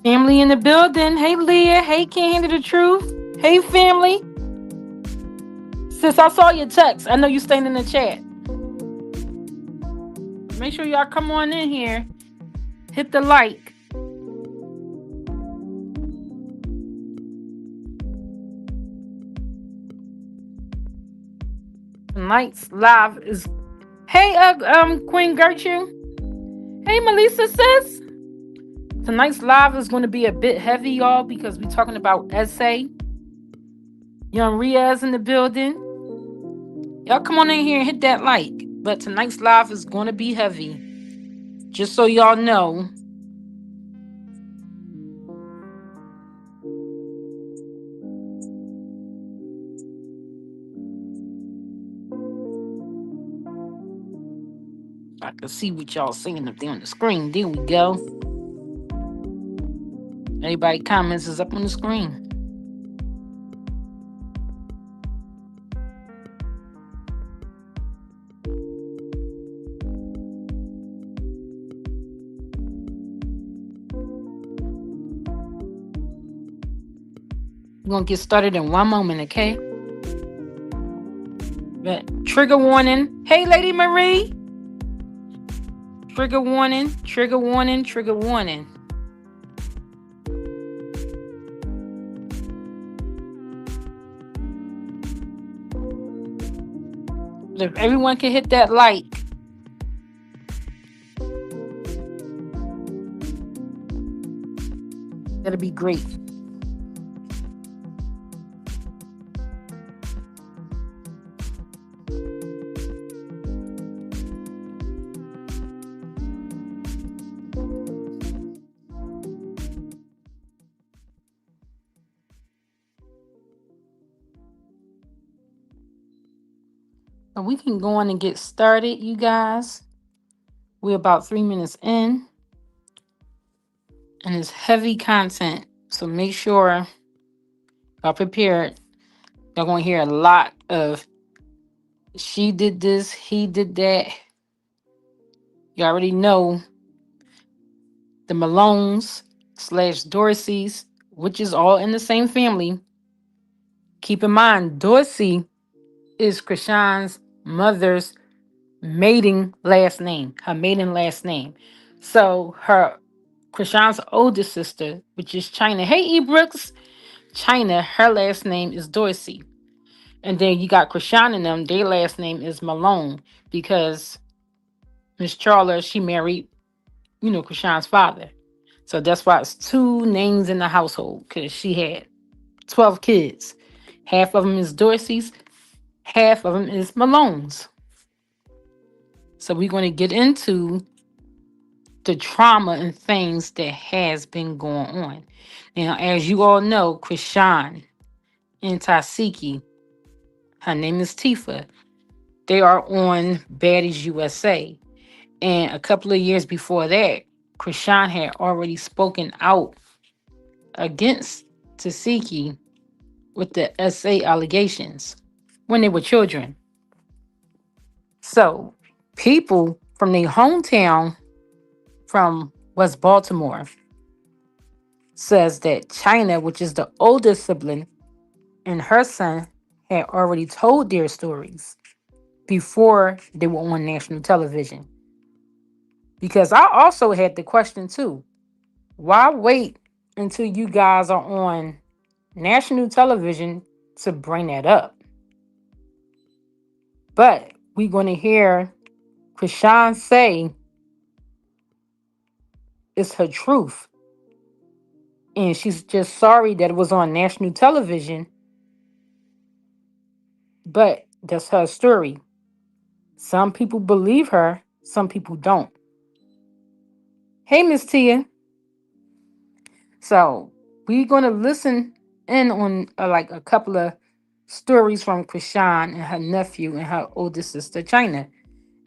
Family in the building. Hey, Leah. Hey, can't handle the truth. Hey, family. Sis, I saw your text. I know you staying in the chat. Make sure y'all come on in here. Hit the like. Tonight's live is. Hey, Queen Gertrude. Hey, Melissa, sis. Tonight's live is going to be a bit heavy, y'all, because we're talking about essay. Young Riaz in the building. Y'all come on in here and hit that like. But tonight's live is going to be heavy. Just so y'all know. I can see what y'all seeing up there on the screen. There we go. Everybody comments is up on the screen. We're going to get started in one moment, okay? But trigger warning. Hey, Lady Marie. Trigger warning, trigger warning, trigger warning. If everyone can hit that like. That'll be great. So we can go on and get started, you guys. We're about 3 minutes in. And it's heavy content. So make sure y'all prepared. Y'all gonna hear a lot of she did this, he did that. You already know the Malones / Dorseys, which is all in the same family. Keep in mind, Dorsey is Chrisean's mother's maiden last name, her maiden last name. So her Chrisean's older sister, which is China. Hey, E. Brooks. China, her last name is Dorsey. And then you got Chrisean and them, their last name is Malone because Miss Charla, she married, Chrisean's father. So that's why it's two names in the household because she had 12 kids. Half of them is Dorsey's, half of them is Malone's. So we're going to get into the trauma and things that has been going on. Now, as you all know, Chrisean and Tasiki, her name is Tifa. They are on Baddies USA. And a couple of years before that, Chrisean had already spoken out against Tasiki with the SA allegations when they were children. So people from their hometown from West Baltimore says that China, which is the oldest sibling, and her son had already told their stories before they were on national television. Because I also had the question too, why wait until you guys are on national television to bring that up? But we're going to hear Chrisean say it's her truth. And she's just sorry that it was on national television. But that's her story. Some people believe her, some people don't. Hey, Miss Tia. So we're going to listen in on like a couple of stories from Chrisean and her nephew and her older sister, China.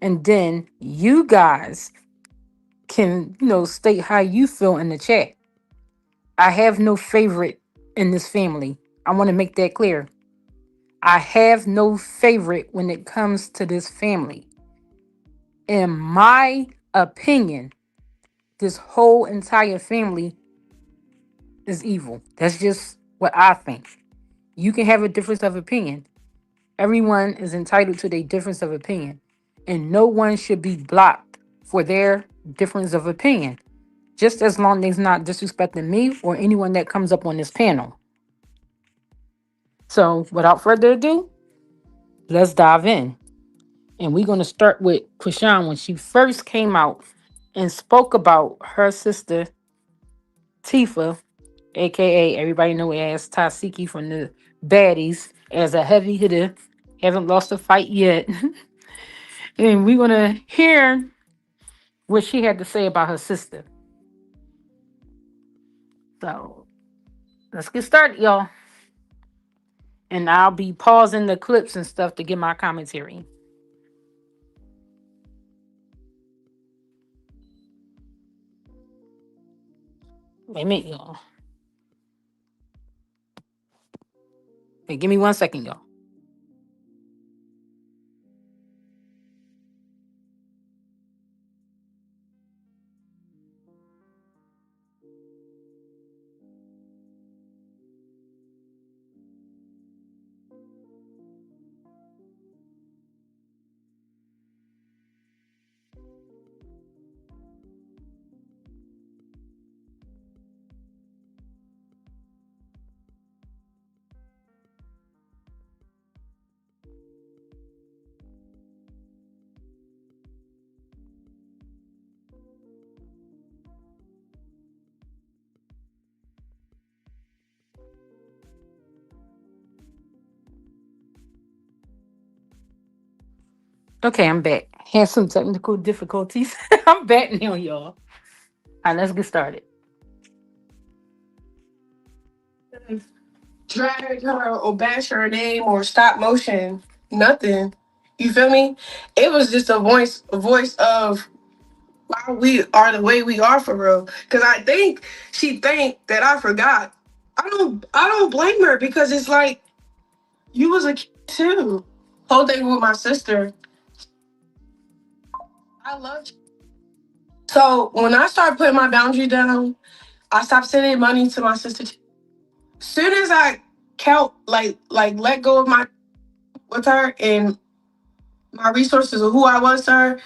And then you guys can, state how you feel in the chat. I have no favorite in this family. I want to make that clear. I have no favorite when it comes to this family. In my opinion, this whole entire family is evil. That's just what I think. You can have a difference of opinion. Everyone is entitled to their difference of opinion, and no one should be blocked for their difference of opinion, just as long as it's not disrespecting me or anyone that comes up on this panel. So, without further ado, let's dive in. And we're going to start with Chrisean when she first came out and spoke about her sister, Tifa, aka everybody know her as Tasiki from the Baddies, as a heavy hitter. Haven't lost a fight yet. And we're going to hear what she had to say about her sister. So let's get started, y'all. And I'll be pausing the clips and stuff to get my commentary. Wait a minute, y'all. Wait, give me 1 second, y'all. Okay, I'm back. Had some technical difficulties. I'm back now, y'all. All right, let's get started. Drag her or bash her name or stop motion. Nothing. You feel me? It was just a voice of why we are the way we are for real. Cause I think she think that I forgot. I don't blame her because it's like you was a kid too. Whole thing with my sister. I love you. So when I started putting my boundary down, I stopped sending money to my sister. Soon as I count like let go of my with her and my resources of who I was to her,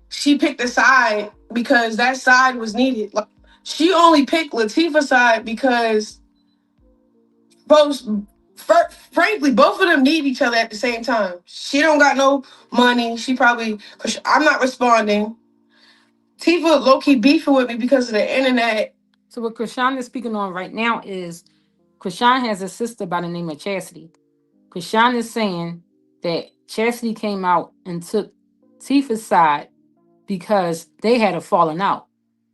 she picked a side because that side was needed. Like, she only picked Latifah's side because both, frankly, both of them need each other at the same time. She don't got no money. She probably, cause I'm not responding. Tifa low key beefing with me because of the internet. So what Krishan is speaking on right now is Krishan has a sister by the name of Chastity. Krishan is saying that Chastity came out and took Tifa's side because they had a falling out.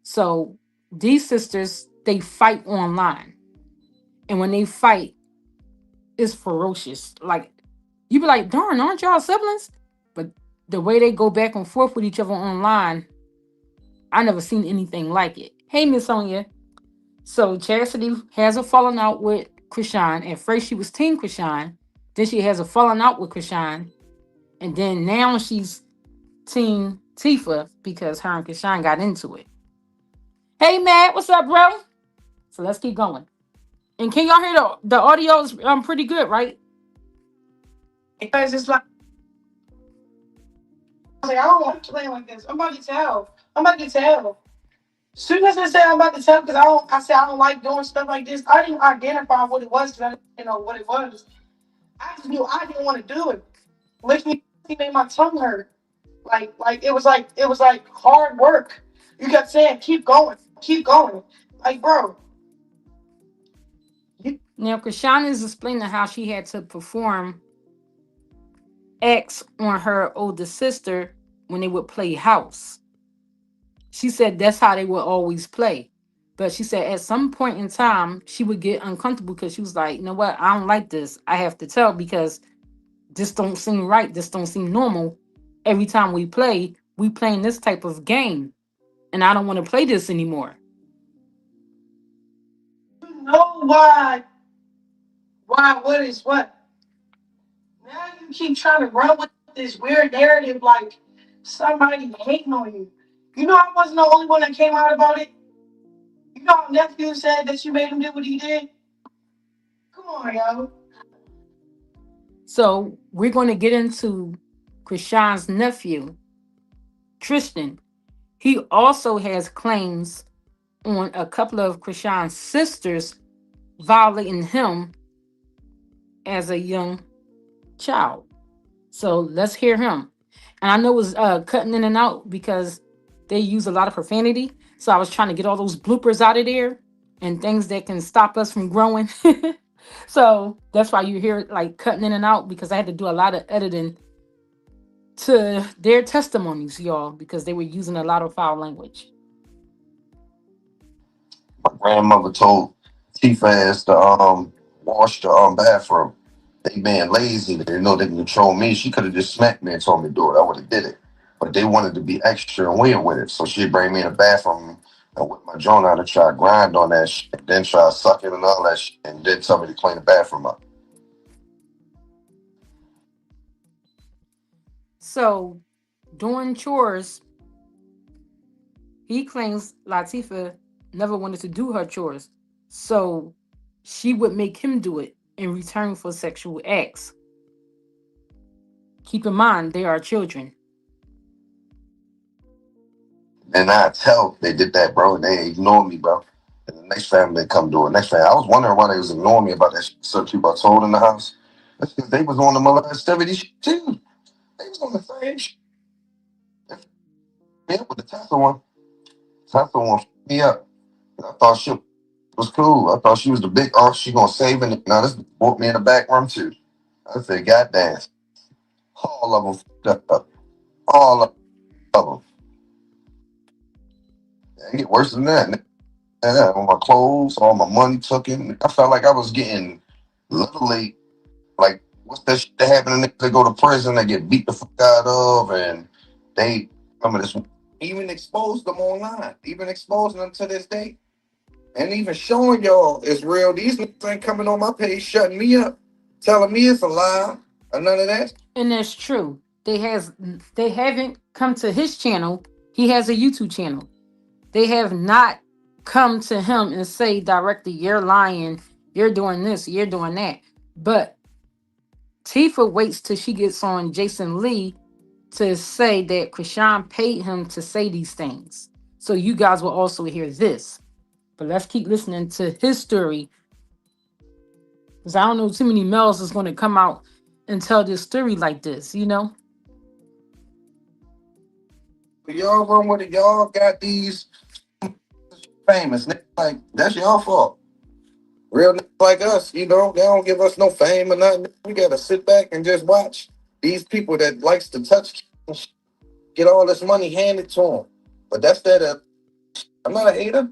So these sisters, they fight online. And when they fight, it's ferocious. Like, you be like, darn, aren't y'all siblings? But the way they go back and forth with each other online, I never seen anything like it. Hey, Miss Sonia. So Chastity has a falling out with Krishan. At first, she was Team Krishan. Then she has a falling out with Krishan. And then now she's Team Tifa because her and Krishan got into it. Hey, Matt, what's up, bro? So let's keep going. And can y'all hear the audio is pretty good, right? Because it's like I don't want to play like this. I'm about to tell. I'm about to tell. Soon as I said I'm about to tell, because I said I don't like doing stuff like this. I didn't identify what it was. 'Cause I didn't know what it was. I just knew I didn't want to do it. Which made my tongue hurt. Like it was like hard work. You kept saying, keep going, keep going. Like, bro, Now, Krishan is explaining how she had to perform X on her older sister when they would play house. She said that's how they would always play. But she said at some point in time, she would get uncomfortable because she was like, you know what? I don't like this. I have to tell because this don't seem right. This don't seem normal. Every time we playing this type of game. And I don't want to play this anymore. you know why, what is what? Now you keep trying to run with this weird narrative like somebody hating on you. You know I wasn't the only one that came out about it. You know, our nephew said that you made him do what he did. Come on, yo. So we're going to get into Chrisean's nephew, Tristan. He also has claims on a couple of Chrisean's sisters violating him as a young child. So let's hear him. And I know it was cutting in and out because they use a lot of profanity. So I was trying to get all those bloopers out of there and things that can stop us from growing. So that's why you hear it like cutting in and out because I had to do a lot of editing to their testimonies, y'all, because they were using a lot of foul language. My grandmother told Tifa ass to wash the bathroom. They being lazy, they know they can control me. She could have just smacked me and told me to do it. I would have did it. But they wanted to be extra and weird with it. So she'd bring me in the bathroom and whip my joint out and try to grind on that shit, then try to suck it and all that shit, and then tell me to clean the bathroom up. So doing chores, he claims Latifah never wanted to do her chores. So she would make him do it in return for sexual acts. Keep in mind, they are children. And I tell they did that, bro, and they ignored me, bro. And the next family they come do it. Next family, I was wondering why they was ignoring me about that shit. Certain people I told in the house. That's because they was on the molestivity shit too. They was on the same shit. Yeah, with the Tesla one. Tesla one fucked me up. And I thought she was cool. I thought she was the big arc. She gonna save it. Now this brought me in the back room too. I said, God damn. All of them fucked up. All of them. It get worse than that. Yeah, all my clothes, all my money took in. I felt like I was getting literally like what's that shit that happened? They go to prison, they get beat the fuck out of, and they remember this. Even exposed them online, even exposing them to this day, and even showing y'all it's real. These niggas ain't coming on my page, shutting me up, telling me it's a lie or none of that. And that's true. They haven't come to his channel. He has a YouTube channel. They have not come to him and say directly, you're lying, you're doing this, you're doing that. But Tifa waits till she gets on Jason Lee to say that Chrisean paid him to say these things. So you guys will also hear this. But let's keep listening to his story. Because I don't know too many males that's going to come out and tell this story like this, you know? Y'all run with it. Y'all got these famous niggas. Like that's y'all fault. Real niggas like us, they don't give us no fame or nothing. We gotta sit back and just watch these people that likes to touch get all this money handed to them. But that's that. I'm not a hater.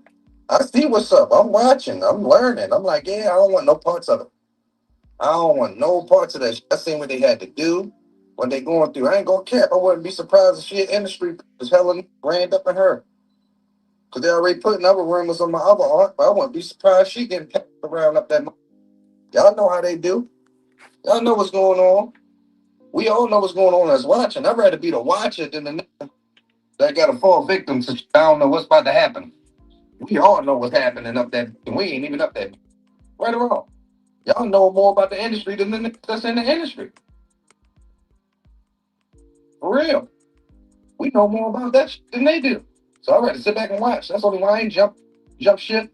I see what's up. I'm watching. I'm learning. I'm like, yeah, I don't want no parts of it. I don't want no parts of that. I seen what they had to do when they going through. I ain't gonna cap. I wouldn't be surprised if she industry was hella ran up in her. Cause they already putting other rumors on my other aunt, but I wouldn't be surprised she getting kept around up that. Y'all know how they do. Y'all know what's going on. We all know what's going on as watching. I'd rather be the watcher than the nigga that got to fall victim to. I don't know what's about to happen. We all know what's happening up there. We ain't even up there. Right or wrong. Y'all know more about the industry than the niggas that's in the industry. For real. We know more about that shit than they do. So I'd rather sit back and watch. That's only why I ain't jump shit.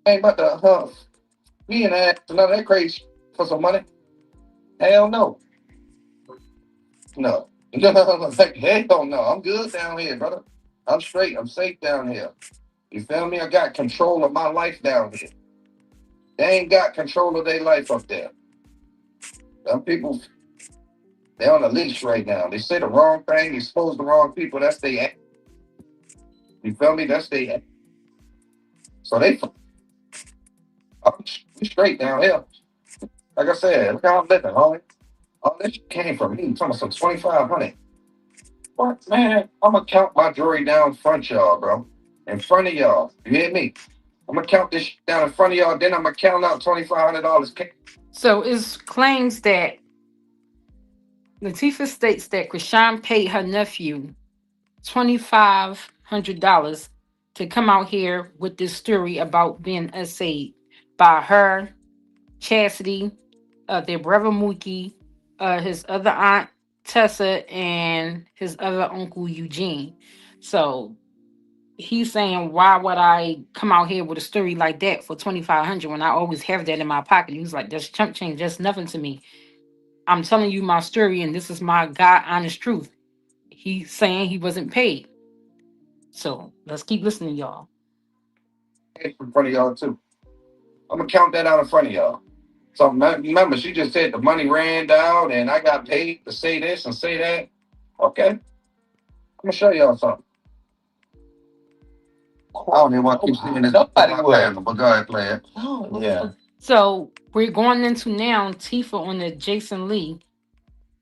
I ain't about to me and ass none of that crazy for some money. Hell no. No. Like, hell no. I'm good down here, brother. I'm straight. I'm safe down here. You feel me? I got control of my life down here. They ain't got control of their life up there. Some people, they on a leash right now. They say the wrong thing. They expose the wrong people. That's they. You feel me? That's they. So I'm straight down here. Like I said, look how I'm living, homie. All this shit came from me. Talking about some 2,500. What, man? I'm gonna count my jewelry down in front of y'all, bro. In front of y'all. You hear me? I'm gonna count this shit down in front of y'all. Then I'm gonna count out $2,500. So it claims that Latifah states that Chrisean paid her nephew $2,500 to come out here with this story about being essayed by her, Chastity, their brother Mookie, his other aunt Tessa, and his other uncle Eugene. So he's saying, why would I come out here with a story like that for 2,500 when I always have that in my pocket? He was like, that's chump change, that's nothing to me. I'm telling you my story, and this is my God honest truth. He's saying he wasn't paid. So let's keep listening, y'all. In front of y'all too. I'm gonna count that out in front of y'all. So remember, she just said the money ran down and I got paid to say this and say that. Okay, I'm gonna show y'all something. I don't even want to keep saying this. Nobody will. But go ahead, play it. Oh, yeah. So we're going into now Tifa on the Jason Lee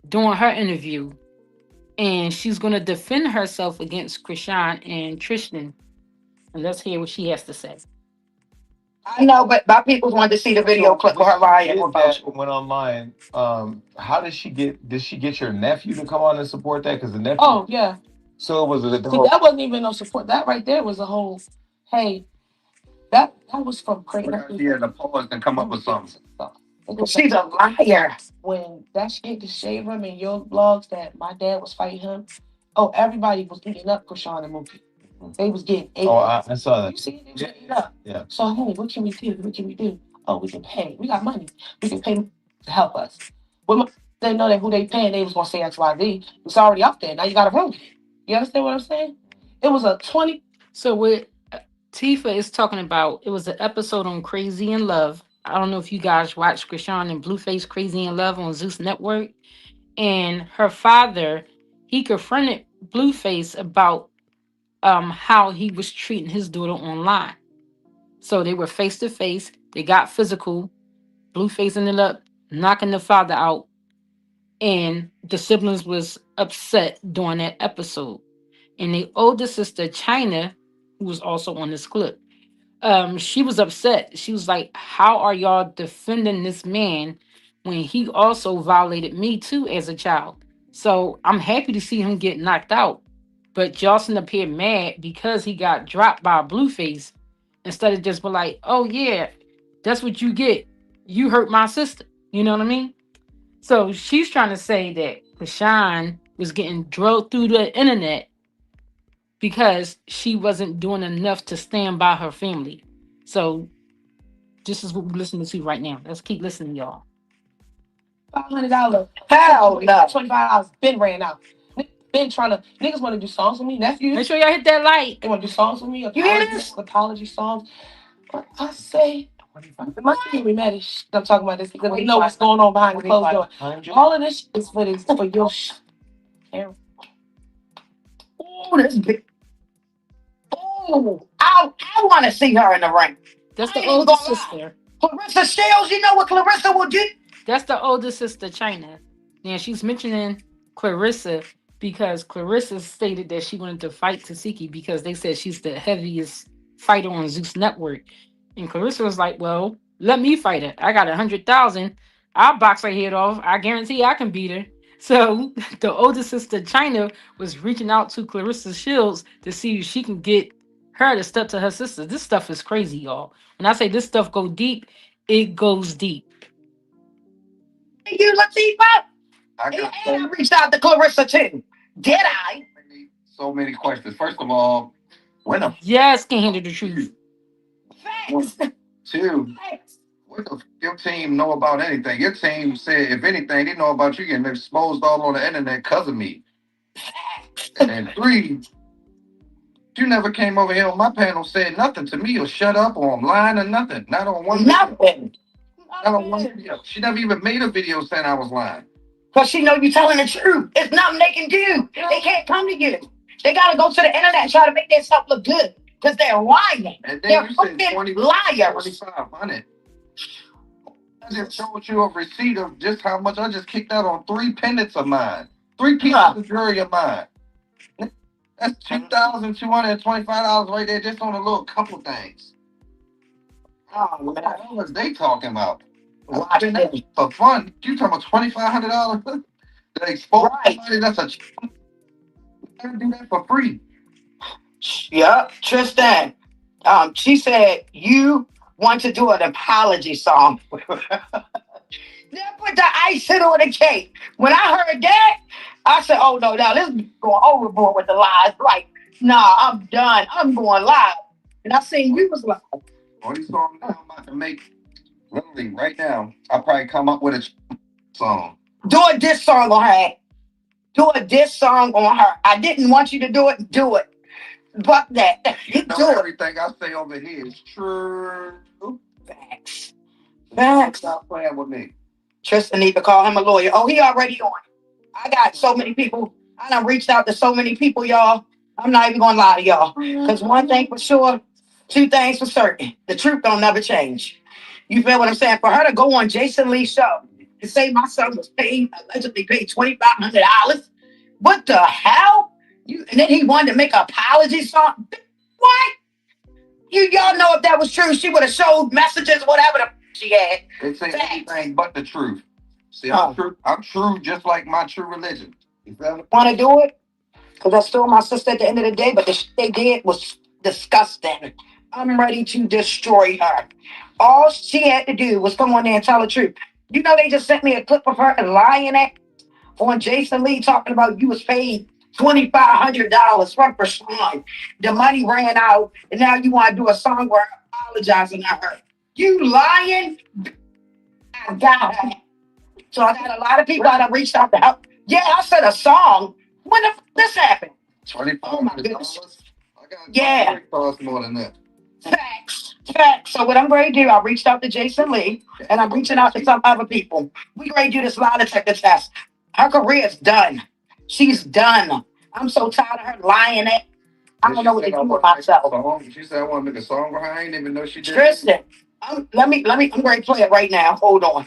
doing her interview, and she's going to defend herself against Chrisean and Tristan. And let's hear what she has to say. I know, but my people wanted to see the video clip of her lying about you. Went online. How did she get? Did she get your nephew to come on and support that? Because the nephew. Oh yeah. So was it the See, whole? that wasn't even no support. That right there was a whole. Hey, that was from crazy. Yeah, the pause and come up with something. She's a liar. When that shit to shave him in your blogs that my dad was fighting him. Oh, everybody was eating up Krishan and Mookie. They was getting ate. Oh, I saw that. You see it? They was eating up. Yeah. So hey, what can we do? What can we do? Oh, we can pay. We got money. We can pay to help us. But they know that who they paying, they was gonna say XYZ. It's already out there. Now you gotta run with it. You understand what I'm saying? It was a 20. So what Tifa is talking about, it was an episode on Crazy in Love. I don't know if you guys watched Krishan and Blueface Crazy in Love on Zeus Network. And her father, he confronted Blueface about how he was treating his daughter online. So they were face to face. They got physical. Blueface ended up knocking the father out, and the siblings was upset during that episode. And the older sister, China, who was also on this clip, she was upset. She was like, how are y'all defending this man when he also violated me too as a child? So I'm happy to see him get knocked out, but Jocelyn appeared mad because he got dropped by a Blueface instead of just be like, oh yeah, that's what you get, you hurt my sister, you know what I mean? So she's trying to say that Krishan was getting drilled through the internet because she wasn't doing enough to stand by her family. So this is what we're listening to right now. Let's keep listening, y'all. $500. Hell no. $25 been ran out. Been trying to niggas want to do songs with me, nephews. Make sure y'all hit that like. They want to do songs with me. You hear this? Apology songs. But I say, my team be mad as shit. I'm talking about this because they know what's going on behind the closed door. All of this is for your shit. Oh, this big. Oh, I want to see her in the ring. That's the older sister. Clarissa Shields, you know what Clarissa will do? That's the older sister, China. Now she's mentioning Clarissa because Clarissa stated that she wanted to fight Tasiki because they said she's the heaviest fighter on Zeus Network. And Clarissa was like, well, let me fight her. I got 100,000. I'll box her head off. I guarantee I can beat her. So the older sister, China, was reaching out to Clarissa Shields to see if she can get her to step to her sister. This stuff is crazy, y'all. When I say this stuff go deep, it goes deep. You Latifah? I reached out to Clarissa too. Did I? So many questions. First of all, when the Yes, can handle the truth. Facts. two, what the your team know about anything? Your team said, if anything, they know about you getting exposed all on the internet because of me. And three, you never came over here on my panel, said nothing to me or shut up or I'm lying or nothing. Not on one Nothing. Not on one video. She never even made a video saying I was lying. Because she know you telling the truth. It's nothing they can do. They can't come to you. They got to go to the internet and try to make themselves look good. Because they're lying. And then They're you said fucking liars. 2,500. I just showed you a receipt of just how much I just kicked out on 3 pendants of mine. 3 pieces of jewelry of mine. That's $2,225 right there just on a little couple things. Oh, What the man. hell is they talking about? Watch this. For fun. You talking about $2,500? They expose somebody that's a gotta do that for free. Yep, Tristan. She said you want to do an apology song. Then put the icing on the cake. When I heard that, I said, "Oh no, now this is going overboard with the lies." Like, nah, I'm done. I'm going live. And I seen you was live. Only song now I'm about to make, literally right now, I'll probably come up with a song. Do a diss song on her. Do a diss song on her. I didn't want you to do it. Do it. Fuck that. You You know do it. everything I say over here is true. Facts. Facts. Stop playing with me. Tristan need to call him a lawyer. Oh, he already on. I got so many people. I done reached out to so many people, y'all. I'm not even gonna lie to y'all. Because one thing for sure, two things for certain. The truth don't never change. You feel what I'm saying? For her to go on Jason Lee's show and say my son was paid, allegedly paid $2,500. What the hell? And then he wanted to make an apology song. What? Y'all know if that was true, she would have showed messages, whatever she had. They say Facts. anything but the truth. See, Oh. I'm true just like my true religion. You feel me? Want to do it? Because that's still my sister at the end of the day, but the shit they did was disgusting. I'm ready to destroy her. All she had to do was come on there and tell the truth. You know, they just sent me a clip of her lying at on Jason Lee talking about you was paid $2,500 from Chrisean. The money ran out, and now you want to do a song where I'm apologizing to her. You lying? I got her. So I got a lot of people that have reached out to help. Yeah, I said a song. When the this happened? Oh my goodness. $2,500. I got Yeah. cost more than that. Facts. Facts. So what I'm going to do, I reached out to Jason Lee, and I'm reaching out to some other people. We going to do this lie detector test. Her career is done. She's done. I'm so tired of her lying at. I don't know what to do with myself. She said I want to make a song with her. I didn't even know she did. Tristan, I'm going to play it right now. Hold on.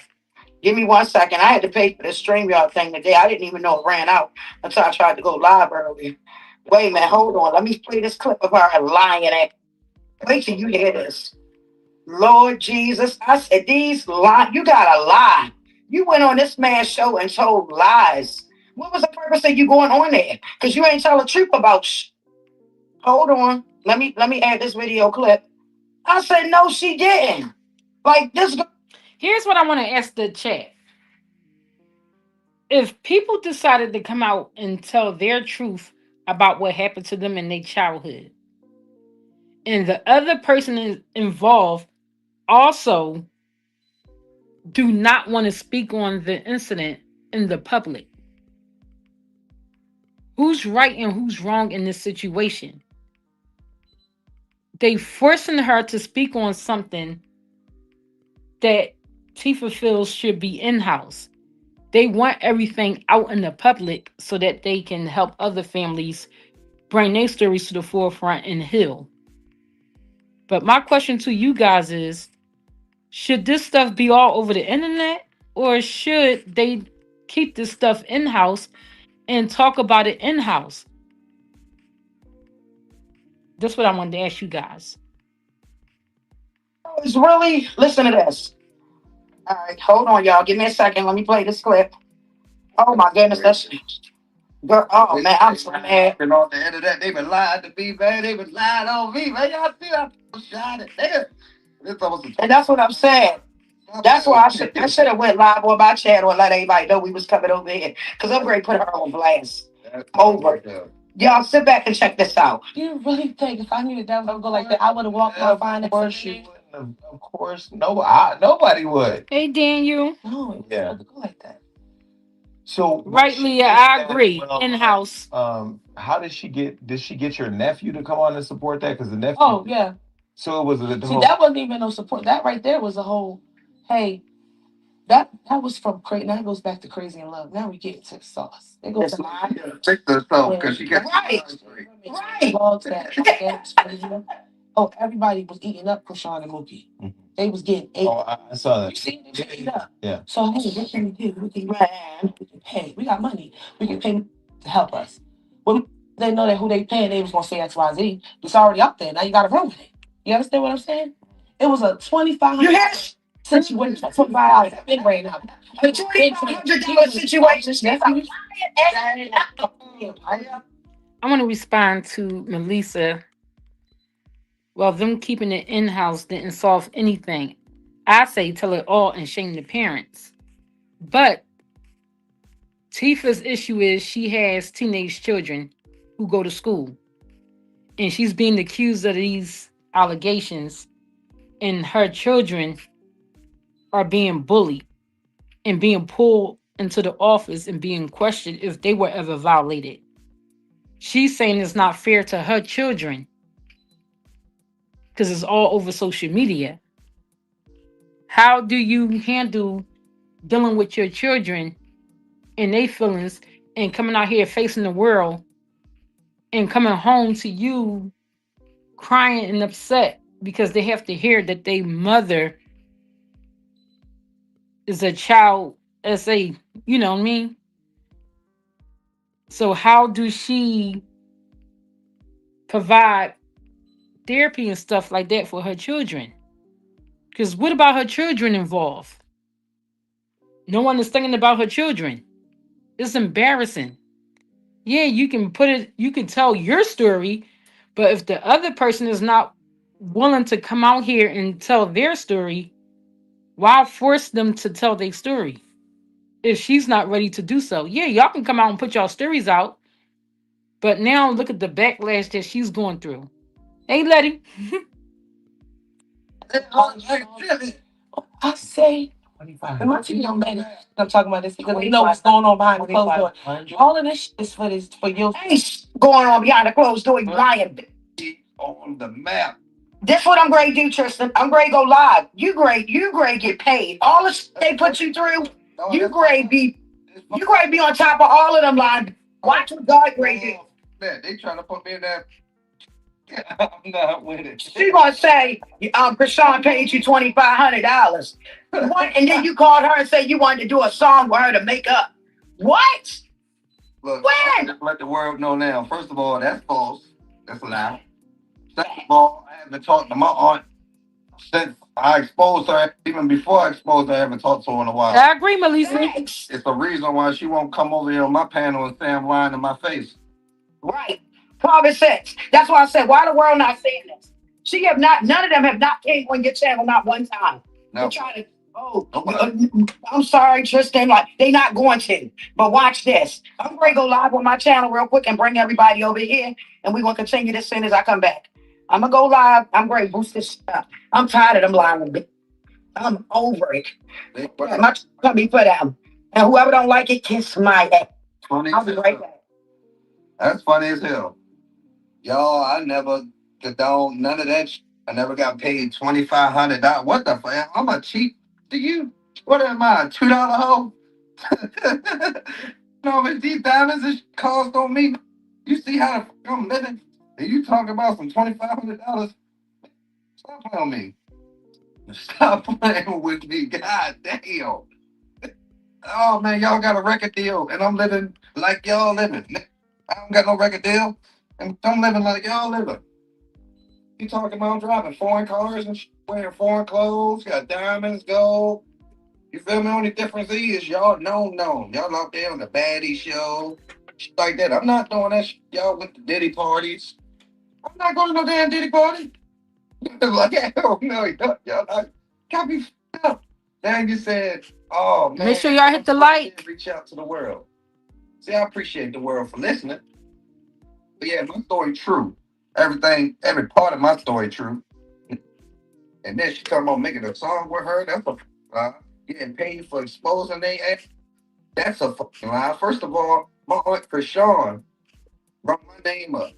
Give me 1 second. I had to pay for the StreamYard thing today. I didn't even know it ran out until I tried to go live earlier. Wait a minute, hold on. Let me play this clip of her lying at. Wait till you hear this. Lord Jesus, I said these lies. You gotta lie. You went on this man's show and told lies. What was the purpose of you going on there? Because you ain't tell the truth about. Hold on. Let me add this video clip. I said no, she didn't. Like this. Here's what I want to ask the chat. If people decided to come out and tell their truth about what happened to them in their childhood, and the other person involved also do not want to speak on the incident in the public, who's right and who's wrong in this situation? They forcing her to speak on something that Tifa feels should be in-house. They want everything out in the public so that they can help other families bring their stories to the forefront and heal. But my question to you guys is, should this stuff be all over the internet, or should they keep this stuff in-house and talk about it in-house? That's what I wanted to ask you guys. It's really, listen to this. All right, hold on, y'all. Give me a second. Let me play this clip. Oh my goodness, that's girl. Oh man, I'm so mad. And on the end of that, they been lying to me, man. They been lying on me, man. Y'all see I shot it. And that's what I'm saying. That's why I should have went live on my channel and let everybody know we was coming over here. Because I'm ready to put her on blast. Over. Y'all sit back and check this out. You really think if I knew that was gonna go like that, I would have walked my fine Of course you wouldn't. Of course, nobody would. Hey, Daniel. No, Yeah. go like that. So Right, she Leah, did I that, agree. In-house. How did she get? Did she get your nephew to come on and support that? Because the nephew. Oh yeah. So it was the See, whole. that wasn't even no support. That right there was a whole. Hey, that was from crazy. Now it goes back to crazy in love. Now we get to the sauce. It goes That's back mine. Take the song because she got Right. right. Blogs that oh, everybody was eating up Krishan and Mookie. Mhm. They was getting ate. Oh, I saw You that. see, they was eating up. Yeah. So hey, what can we do? We can pay. We got money. We can pay to help us. When they know that who they paying, they was gonna say XYZ. It's already up there. Now you gotta run with it. You understand what I'm saying? It was a 25. You hear it? Situation for 25 hours. I've been right now. A $2,500 situation. I want to respond to Melissa. Well, them keeping it in house didn't solve anything. I say tell it all and shame the parents. But Tifa's issue is she has teenage children who go to school, and she's being accused of these allegations, and her children are being bullied and being pulled into the office and being questioned if they were ever violated. She's saying it's not fair to her children because it's all over social media. How do you handle dealing with your children and their feelings and coming out here facing the world and coming home to you crying and upset because they have to hear that their mother is a child SA, you know what I mean? So how do she provide therapy and stuff like that for her children? Because what about her children involved? No one is thinking about her children. It's embarrassing. Yeah, you can put it, you can tell your story, but if the other person is not willing to come out here and tell their story, why force them to tell their story if she's not ready to do so? Yeah, y'all can come out and put y'all stories out, but now look at the backlash that she's going through. Hey, Letty. I say, and my TV don't matter. I'm talking about this because you know what's going on behind the closed door. All of this shit is for this for you. Ain't going on behind the closed door, you lying. On the map. This what I'm great do, Tristan. I'm great go live. You great get paid. All the shit they put you through, you great be on top of all of them lines. Watch what God great do. Man, they trying to put me in that. I'm not with it. She gonna say, Chrisean paid you $2,500. What? And then you called her and said you wanted to do a song with her to make up. What? Look, When? just let the world know now. First of all, that's false. That's a lie. Second of all, I haven't talked to my aunt since I exposed her. Even before I exposed her, I haven't talked to her in a while. I agree, Melissa. Thanks. It's the reason why she won't come over here on my panel and say I'm lying in my face. Right. Common sense. That's why I said, why the world not saying this? She have not, none of them have not came on your channel not one time. No. They're trying to, I'm sorry, Tristan, like, they not going to. But watch this. I'm going to go live on my channel real quick and bring everybody over here. And we're going to continue this as soon as I come back. I'm going to go live. I'm going to boost this stuff. I'm tired of them lying. I'm over it. My company for them. And whoever don't like it, kiss my ass. I'll be right back. That's funny as hell. Y'all, I never condone none of that. I never got paid $2,500. What the fuck? I'm a cheap to you. What am I? $2 hoe? No, but these diamonds and cost on me. You see how the fuck I'm living? And you talking about some $2,500? Stop playing on me. Stop playing with me. God damn. Oh man, y'all got a record deal, and I'm living like y'all living. I don't got no record deal, and I'm living like y'all living. You talking about driving foreign cars and wearing foreign clothes, got diamonds, gold. You feel me? Only difference is y'all known. Y'all out there on the baddie show, shit like that. I'm not doing that shit. Y'all with the Diddy parties. I'm not going to no damn Diddy party. Like, hell no, y'all not. Got me f***ed up. Now you said, oh man. Make sure y'all hit the like. Reach out to the world. See, I appreciate the world for listening. But yeah, my story true. Everything, every part of my story true. And then she talking about making a song with her. That's a getting paid for exposing they ass. That's a fucking lie. First of all, my aunt Chrisean brought my name up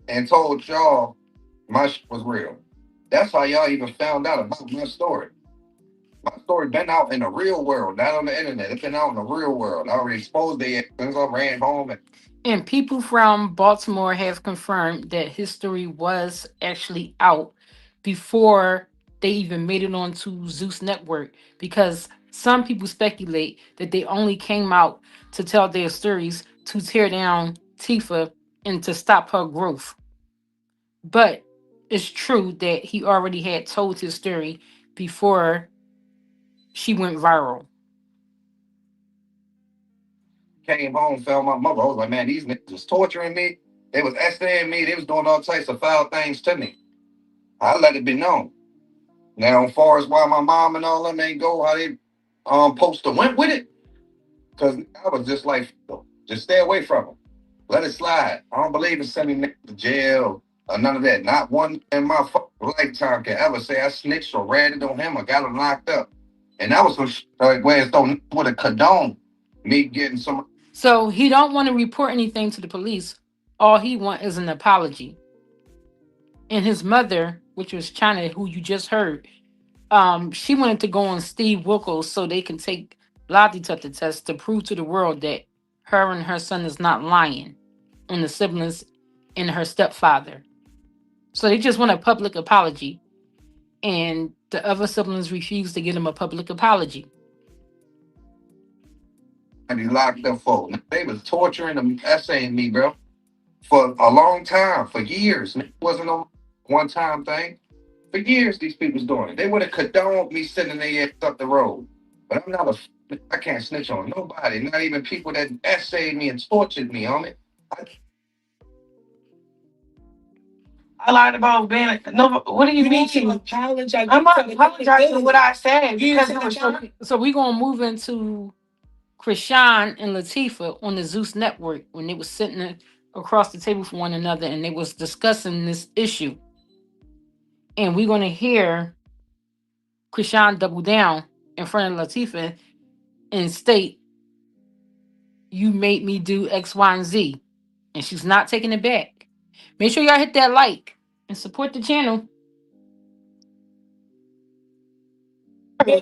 and told y'all my shit was real. That's how y'all even found out about my story. My story been out in the real world, not on the internet. It's been out in the real world. I already exposed their ass since I ran home. And people from Baltimore have confirmed that his story was actually out before they even made it onto Zeus Network, because some people speculate that they only came out to tell their stories to tear down Tifa and to stop her growth. But it's true that he already had told his story before she went viral. Came home, found my mother. I was like, man, these niggas was torturing me. They was SAing me. They was doing all types of foul things to me. I let it be known. Now, as far as why my mom and all them ain't go, how they supposed to went with it, because I was just like, just stay away from them. Let it slide. I don't believe in sending niggas to jail or none of that. Not one in my lifetime can ever say I snitched or ratted on him or got him locked up. And that was some like where don't would have condoned me getting some. So he don't want to report anything to the police. All he want is an apology. And his mother, which was China, who you just heard, she wanted to go on Steve Wilkos so they can take lie detector tests to prove to the world that her and her son is not lying on the siblings and her stepfather. So they just want a public apology. And the other siblings refused to give him a public apology. And he locked up for. They was torturing them, essaying me, bro, for a long time, for years. It wasn't a one time thing. For years, these people's doing it. They would have condoned me sending their ass up the road. But I'm not a. I can't snitch on nobody, not even people that essayed me and tortured me on it. I lied about being no. What do you mean? Apologize. I'm not apologizing for what I said because it was So we're gonna move into Chrisean and Latifah on the Zeus Network when they was sitting across the table from one another and they was discussing this issue. And we're gonna hear Chrisean double down in front of Latifah and state, "You made me do X, Y, and Z," and she's not taking it back. Make sure y'all hit that like and support the channel.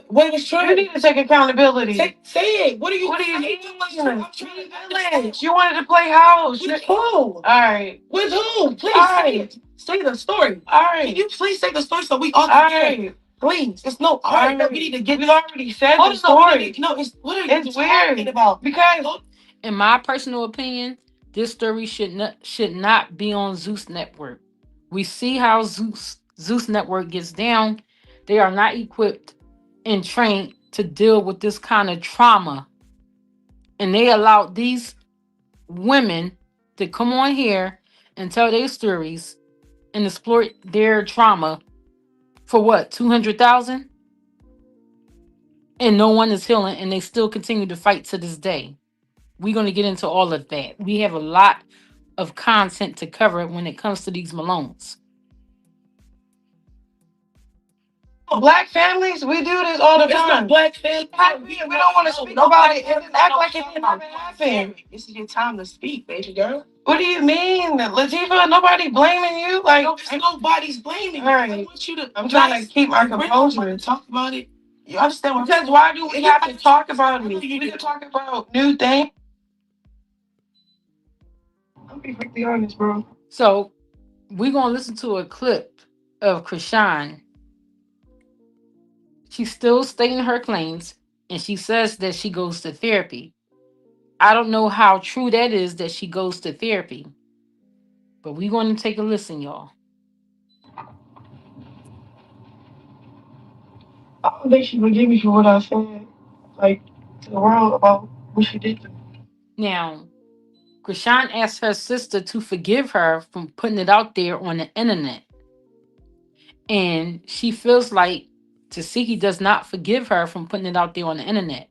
what is true. You need to take accountability. Say it. What are you? What are you doing? I'm trying to village. You wanted to play house. With who? All right. With who? Please say it. Say the story. All right. Can you please say the story so we all can hear it? Please. It's no. All right. We need to get. We already said the story. No, it's what are you talking about? Because in my personal opinion, this story should not be on Zeus Network. We see how Zeus Network gets down. They are not equipped and trained to deal with this kind of trauma. And they allowed these women to come on here and tell their stories and exploit their trauma for what, 200,000? And no one is healing and they still continue to fight to this day. We're going to get into all of that. We have a lot of content to cover when it comes to these Malones. Black families, we do this all the time. It's not black families. We don't want to speak about it and act like it didn't never happen. This is your time to speak, baby girl. What do you mean, Latifah? Nobody blaming you. Like nobody's blaming you. Right. I want you to. I'm trying to keep my composure and talk about it. You understand? Because why do we have to talk about it? We can talk about new things. I'll be completely honest, bro. So we're going to listen to a clip of Krishan. She's still stating her claims and she says that she goes to therapy. I don't know how true that is that she goes to therapy, but we're going to take a listen, y'all. I don't think she forgive me for what I said, like to the world about what she did to me. Now, Krishan asked her sister to forgive her from putting it out there on the internet. And she feels like Tasiki does not forgive her from putting it out there on the internet.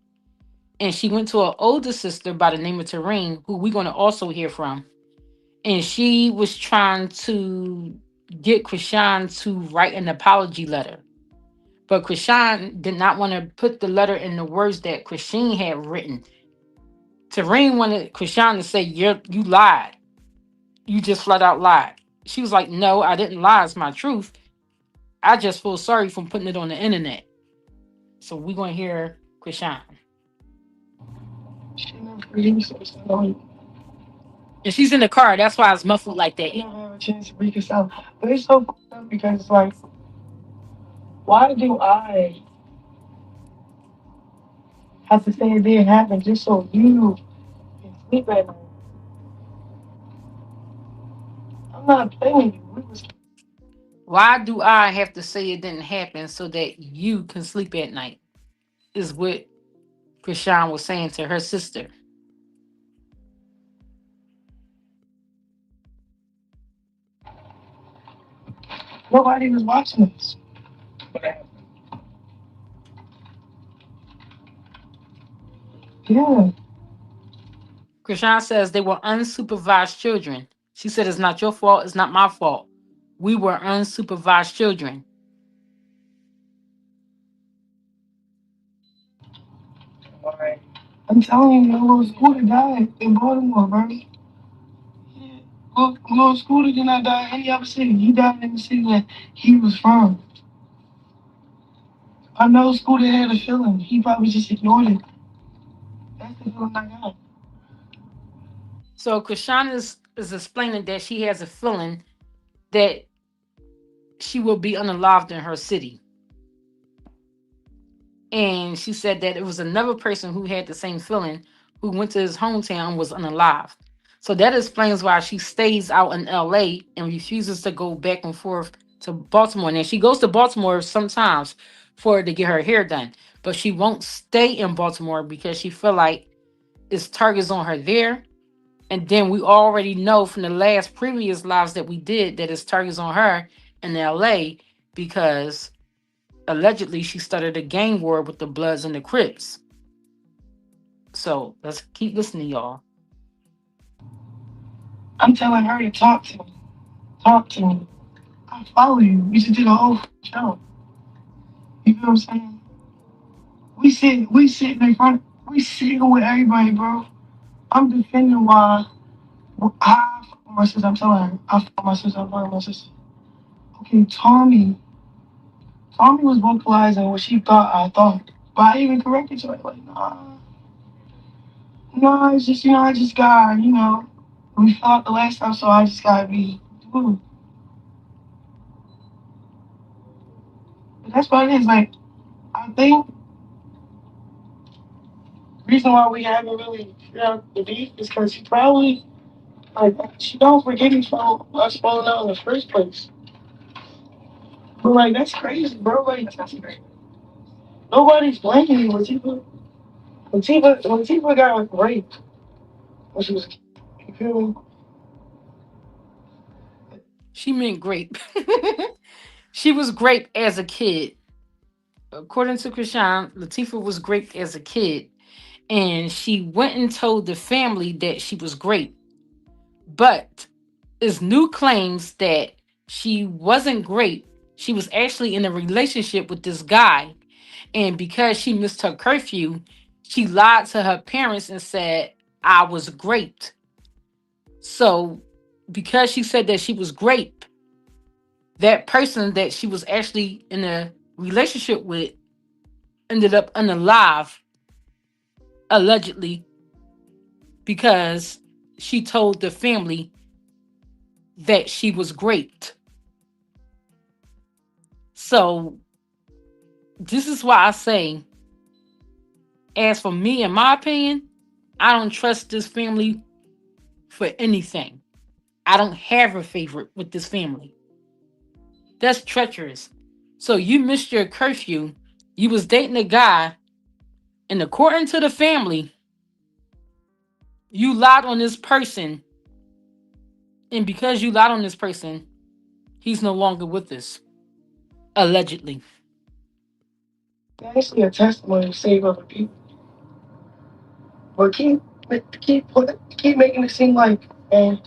And she went to her older sister by the name of Tareen, who we're going to also hear from. And she was trying to get Krishan to write an apology letter. But Krishan did not want to put the letter in the words that Christine had written. Tareen wanted Krishan to say, you lied. You just flat out lied. She was like, no, I didn't lie. It's my truth. I just feel sorry from putting it on the internet. So we're going to hear Krishan. She never forgives us. And she's in the car. That's why it's muffled like that. I never have a chance to reconcile. But it's so fucked up because it's like, why do I have to say it didn't happen just so you can sleep at night? I'm not blaming you. We was Why do I have to say it didn't happen so that you can sleep at night? Is what Krishan was saying to her sister. Nobody was watching us. Yeah. Krishan says they were unsupervised children. She said it's not your fault, it's not my fault. We were unsupervised children. I'm telling you, your little scooter died in Baltimore, bro. Yeah. Little scooter did not die in any other city. He died in the city that he was from. I know Scooter had a feeling. He probably just ignored it. That's the feeling I got. So Krishan is explaining that she has a feeling that she will be unalived in her city. And she said that it was another person who had the same feeling who went to his hometown and was unalived. So that explains why she stays out in LA and refuses to go back and forth to Baltimore. Now she goes to Baltimore sometimes for to get her hair done, but she won't stay in Baltimore because she feel like it's targets on her there. And then we already know from the last previous lives that we did that it's targets on her in LA because allegedly she started a gang war with the Bloods and the Crips. So let's keep listening, y'all. I'm telling her to talk to me. Talk to me. I follow you. We should do the whole show. You feel what I'm saying? We sitting in front. We sitting with everybody, bro. I'm defending why I fuck with my sister. I'm telling her I fuck with my sister. I'm fucking my sister. Okay, Tommy was vocalizing what she thought I thought. But I even corrected her. Like, nah, it's just, I just got, we fought the last time, so I just gotta be, dude. But that's what it is. Like, I think the reason why we haven't really figured out the beef is because she probably, like, she don't forgive me for us falling out in the first place. But, like, that's crazy, bro. Like, that's crazy. Nobody's blaming you. When Tifa got like, raped when she was a kid, you feel me? She meant grape. She was grape as a kid. According to Krishan, Latifah was grape as a kid. And she went and told the family that she was grape. But there's new claims that she wasn't grape. She was actually in a relationship with this guy. And because she missed her curfew, she lied to her parents and said, I was raped. So, because she said that she was raped, that person that she was actually in a relationship with ended up unalive, allegedly, because she told the family that she was raped. So, this is why I say, as for me, in my opinion, I don't trust this family for anything. I don't have a favorite with this family. That's treacherous. So you missed your curfew. You was dating a guy, and according to the family, you lied on this person, and because you lied on this person, he's no longer with us, allegedly. That's actually a testimony to save other people. But keep making it seem like, man,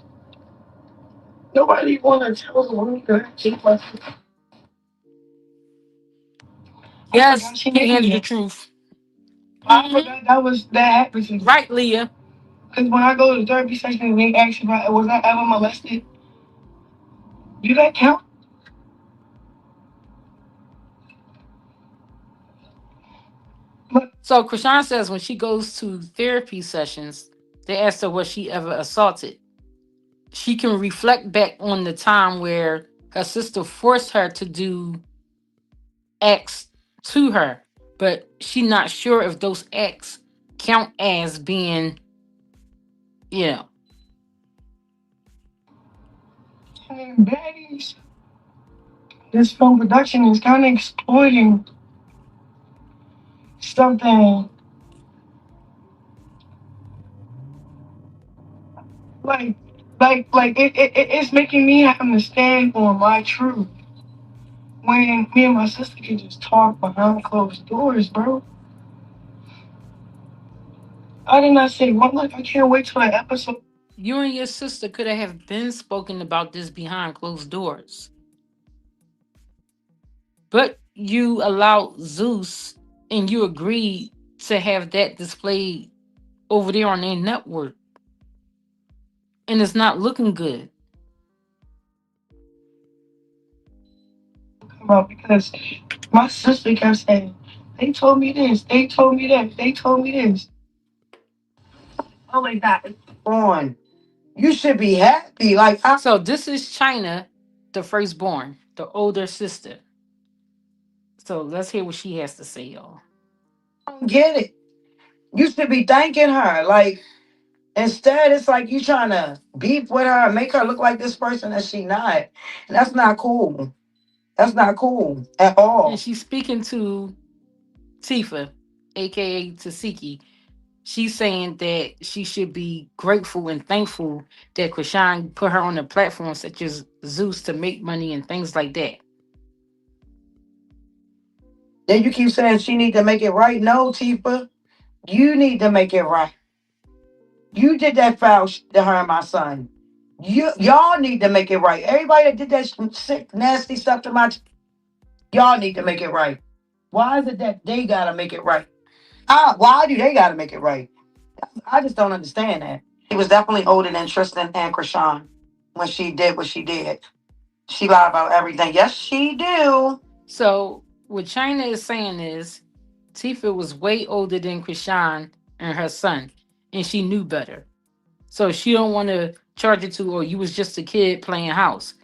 nobody want to tell the world that I keep my. I Yes, forgot she can't made me handle the that. truth. I Hmm. forgot that happened to me. Right, Leah. Because when I go to the therapy session and they ask you about was I ever molested, do that count? But So Krishan says when she goes to therapy sessions, they ask her was she ever assaulted. She can reflect back on the time where her sister forced her to do acts to her, but she not sure if those acts count as being, you know. I mean, baddies, this film production is kind of exploiting something like, it's making me have to stand on my truth. when me and my sister can just talk behind closed doors, bro. I did not say one. Like I can't wait till that episode. You and your sister could have been spoken about this behind closed doors, but you allowed Zeus and you agreed to have that displayed over there on their network, and it's not looking good. About because my sister kept saying, "They told me this. They told me that. They told me this." Oh my god. On. You should be happy. Like, I So this is China, the firstborn, the older sister. So let's hear what she has to say, y'all. don't get it. You should be thanking her. Like, instead, it's like you trying to beef with her and make her look like this person that she not. And that's not cool. That's not cool at And all. she's speaking to Tifa, aka Tasiki. She's saying that she should be grateful and thankful that Krishan put her on a platform such as Zeus to make money and things like that. Then you keep saying she need to make it right. No, Tifa, you need to make it right. You did that foul to her and my son. Y'all need to make it right. Everybody that did that sick, nasty stuff to y'all need to make it right. Why is it that they gotta make it right? Why do they gotta make it right? I just don't understand that. He was definitely older than Tristan and Krishan when she did what she did. She lied about everything. Yes, she do. So what China is saying is Tifa was way older than Krishan and her son, and she knew better. So she don't want to charge it to, or you was just a kid playing house.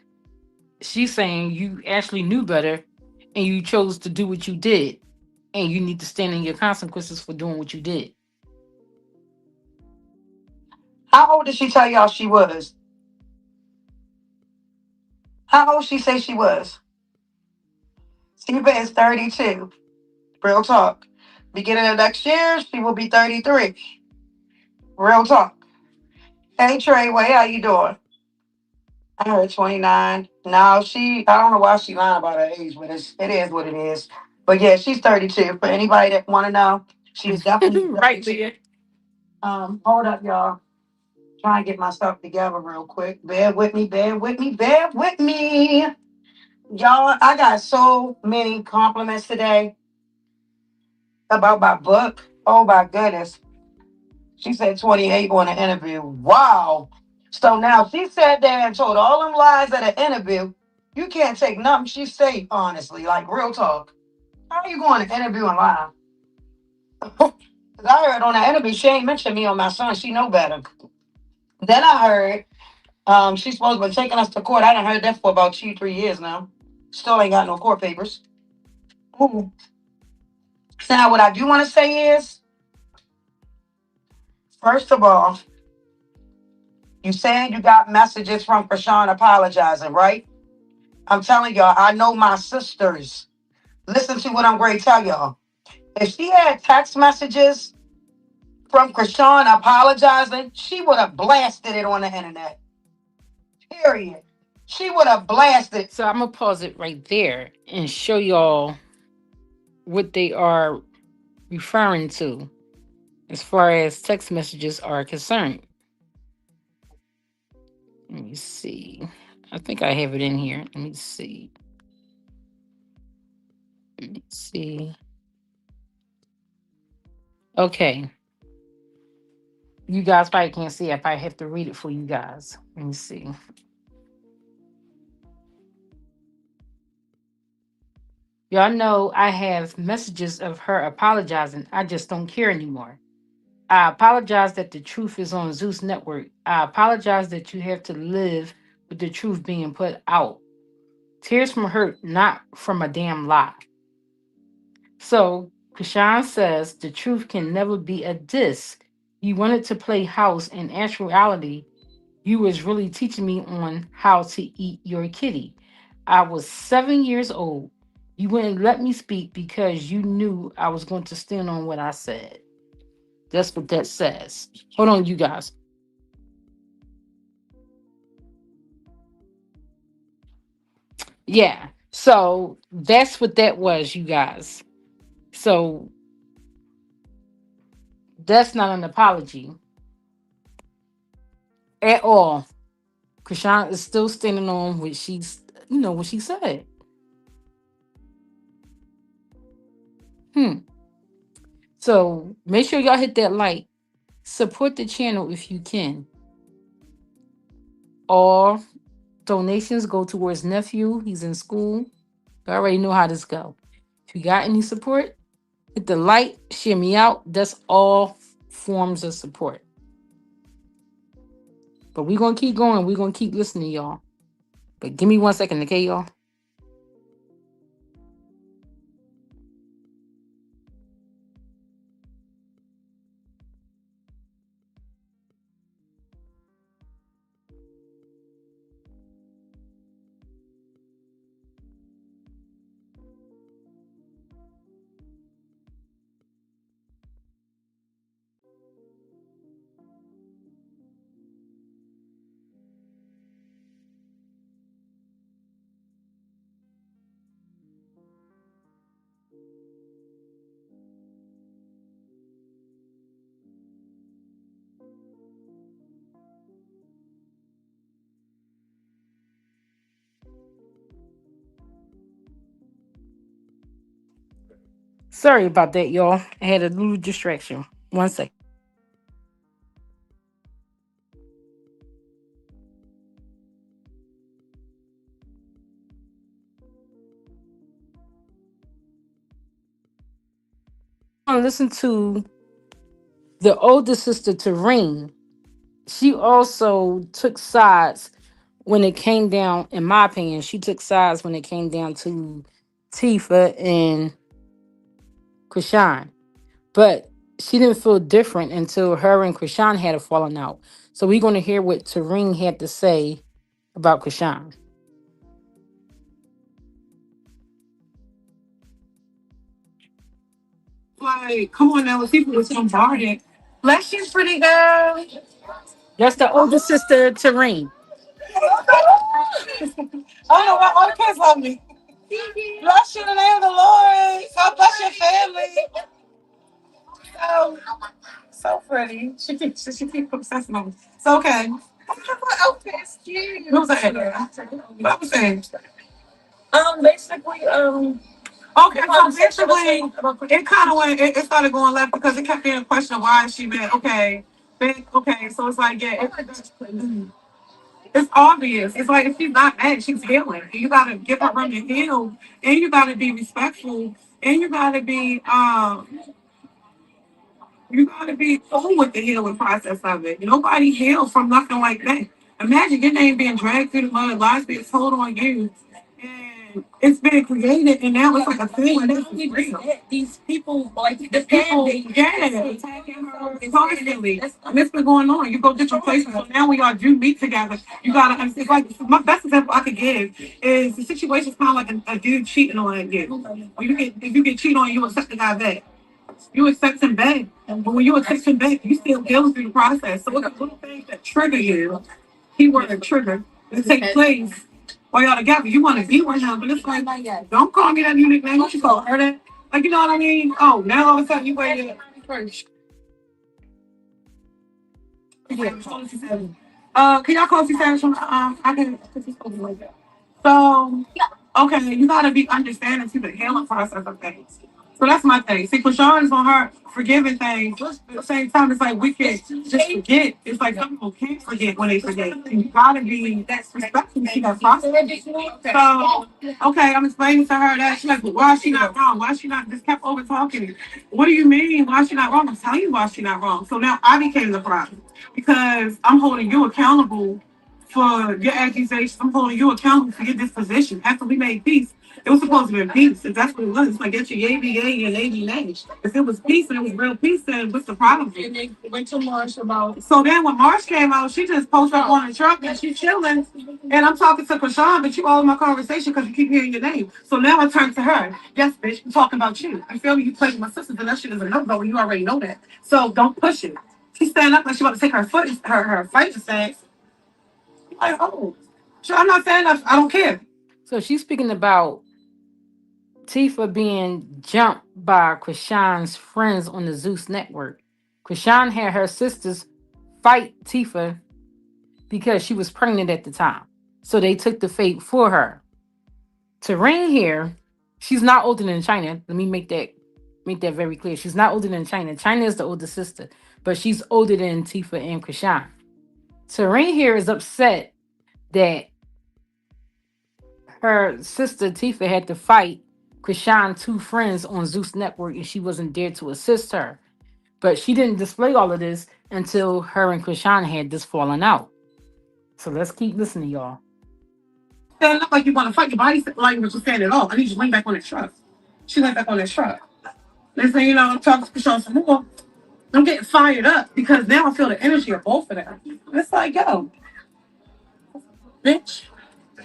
She's saying you actually knew better and you chose to do what you did, and you need to stand in your consequences for doing what you did. How old did she tell y'all she was? How old she say she was? Tifa is 32. Real talk. Beginning of next year, she will be 33. Real talk. Hey Treyway, how you doing? I heard 29. No, I don't know why she lying about her age, but it is what it is. But yeah, she's 32. For anybody that want to know, she is definitely Right 32. there. Hold up, y'all. Trying to get my stuff together real quick. Bear with me, bear with me, bear with me. Y'all, I got so many compliments today about my book. Oh my goodness. She said 28 on the interview. Wow. So now she sat there and told all them lies at an interview. You can't take nothing she say honestly, like real talk. How are you going to interview and lie? 'Cause I heard on the interview she ain't mentioned me or my son. She know better. Then I heard she's supposed to be taking us to court. I done heard that for about 2, 3 years now. Still ain't got no court papers. Ooh. Now what I do want to say is, first of all, you saying you got messages from Chrisean apologizing, right? I'm telling y'all, I know my sisters. Listen to what I'm going to tell y'all. If she had text messages from Chrisean apologizing, she would have blasted it on the internet. Period. She would have blasted. So I'm gonna pause it right there and show y'all what they are referring to as far as text messages are concerned. Let me see. I think I have it in here. Let me see. Let me see. Okay. You guys probably can't see it if I have to read it for you guys. Let me see. Y'all know I have messages of her apologizing. I just don't care anymore. I apologize that the truth is on Zeus Network. I apologize that you have to live with the truth being put out. Tears from hurt, not from a damn lie. So, Krishan says the truth can never be a diss. You wanted to play house, in actuality, you was really teaching me on how to eat your kitty. I was 7 years old. You wouldn't let me speak because you knew I was going to stand on what I said. That's what that says. Hold on, you guys. Yeah. So that's what that was, you guys. So that's not an apology at all. Krishan is still standing on what what she said. Hmm. So make sure y'all hit that like. Support the channel if you can. All donations go towards nephew. He's in school. You already know how this go. If you got any support, hit the like, share me out. That's all forms of support. But we're gonna keep going. We're gonna keep listening, y'all. But give me 1 second, okay, y'all? Sorry about that, y'all. I had a little distraction. 1 second. I listen to the older sister, Tareen. She also took sides when it came down, in my opinion, she took sides when it came down to Tifa and Krishan. But she didn't feel different until her and Krishan had a falling out. So we're going to hear what Tareen had to say about Krishan. Like, come on now, people was bombarded. Bless you, pretty girl. That's the older sister, Tareen. I don't know why all the kids love me. Bless you in the name of the Lord. God bless your family. So, so pretty. She keep obsessing on me. So, okay. What outfit is cute? What was that? What was that? Basically, okay, so basically, it kind of went, it started going left because it kept being a question of why is she mad? Okay, okay, so it's like, yeah, it's obvious. It's like if she's not mad, she's healing. And you gotta give her room to heal, and you gotta be respectful, and you gotta be cool with the healing process of it. Nobody heals from nothing like that. Imagine your name being dragged through the mud, lies being told on you, and it's been created, and now it's like a thing. And it's real. These people, like the people, yeah, attacking her constantly, and it's been going on. You go different places. So now when y'all do meet together, you gotta. It's like my best example I could give is the situation's kind of like a dude cheating on you. When you get if you get cheated on, you accept the guy back. You accept him back. But when you accept him back, you still going through the process. So it's the little things that trigger you, keyword trigger, that take place while y'all together. You want to be with him, but it's like, don't call me that new nickname. What you call her that? Like, you know what I mean? Oh, now all of a sudden you waited. Yeah, can y'all call C7 from, I can, because he's supposed to like that. So, okay, you gotta be understanding to the healing process of things. So that's my thing. See, Krishan is on her forgiving things. At the same time, it's like we can just forget. It's like some people can't forget when they forget. And you gotta be respectful to that process. So, okay, I'm explaining to her that she's like, well, why is she not wrong? Why is she not just kept over talking? What do you mean? Why is she not wrong? I'm telling you why she's not wrong. So now I became the problem because I'm holding you accountable for your accusations. I'm holding you accountable for your disposition. After we made peace, it was supposed to be peace. If that's what it was, it's like get your yay be yay and nay be nay. If it was peace and it was real peace, then what's the problem? And they went to Marsh about. So then when Marsh came out, she just posted up on the truck and she's chilling. And I'm talking to Krishan, but you all in my conversation because you keep hearing your name. So now I turn to her. Yes, bitch, I'm talking about you. You feel me? You played with my sisters, and that shit is a no-go, and you already know that. So don't push it. She stand up like she about to take her foot, her fighting stance. Like, oh, sure, I'm not saying that. I don't care. So she's speaking about Tifa being jumped by Chrisean's friends on the Zeus network. Chrisean had her sisters fight Tifa because she was pregnant at the time. So they took the fate for her. Terrain here, she's not older than China. Let me make that very clear. She's not older than China. China is the older sister, but she's older than Tifa and Chrisean. Terrain here is upset that her sister Tifa had to fight Chrisean two friends on Zeus Network and she wasn't there to assist her. But she didn't display all of this until her and Chrisean had this falling out. So let's keep listening, y'all. Stand up like you want to fight. Your body language was saying it all. I need you to lean back on that truck. She leaned back on that truck. Next thing you know, I'm talking to Krishan some more. I'm getting fired up because now I feel the energy of both of them. It's like, yo, bitch,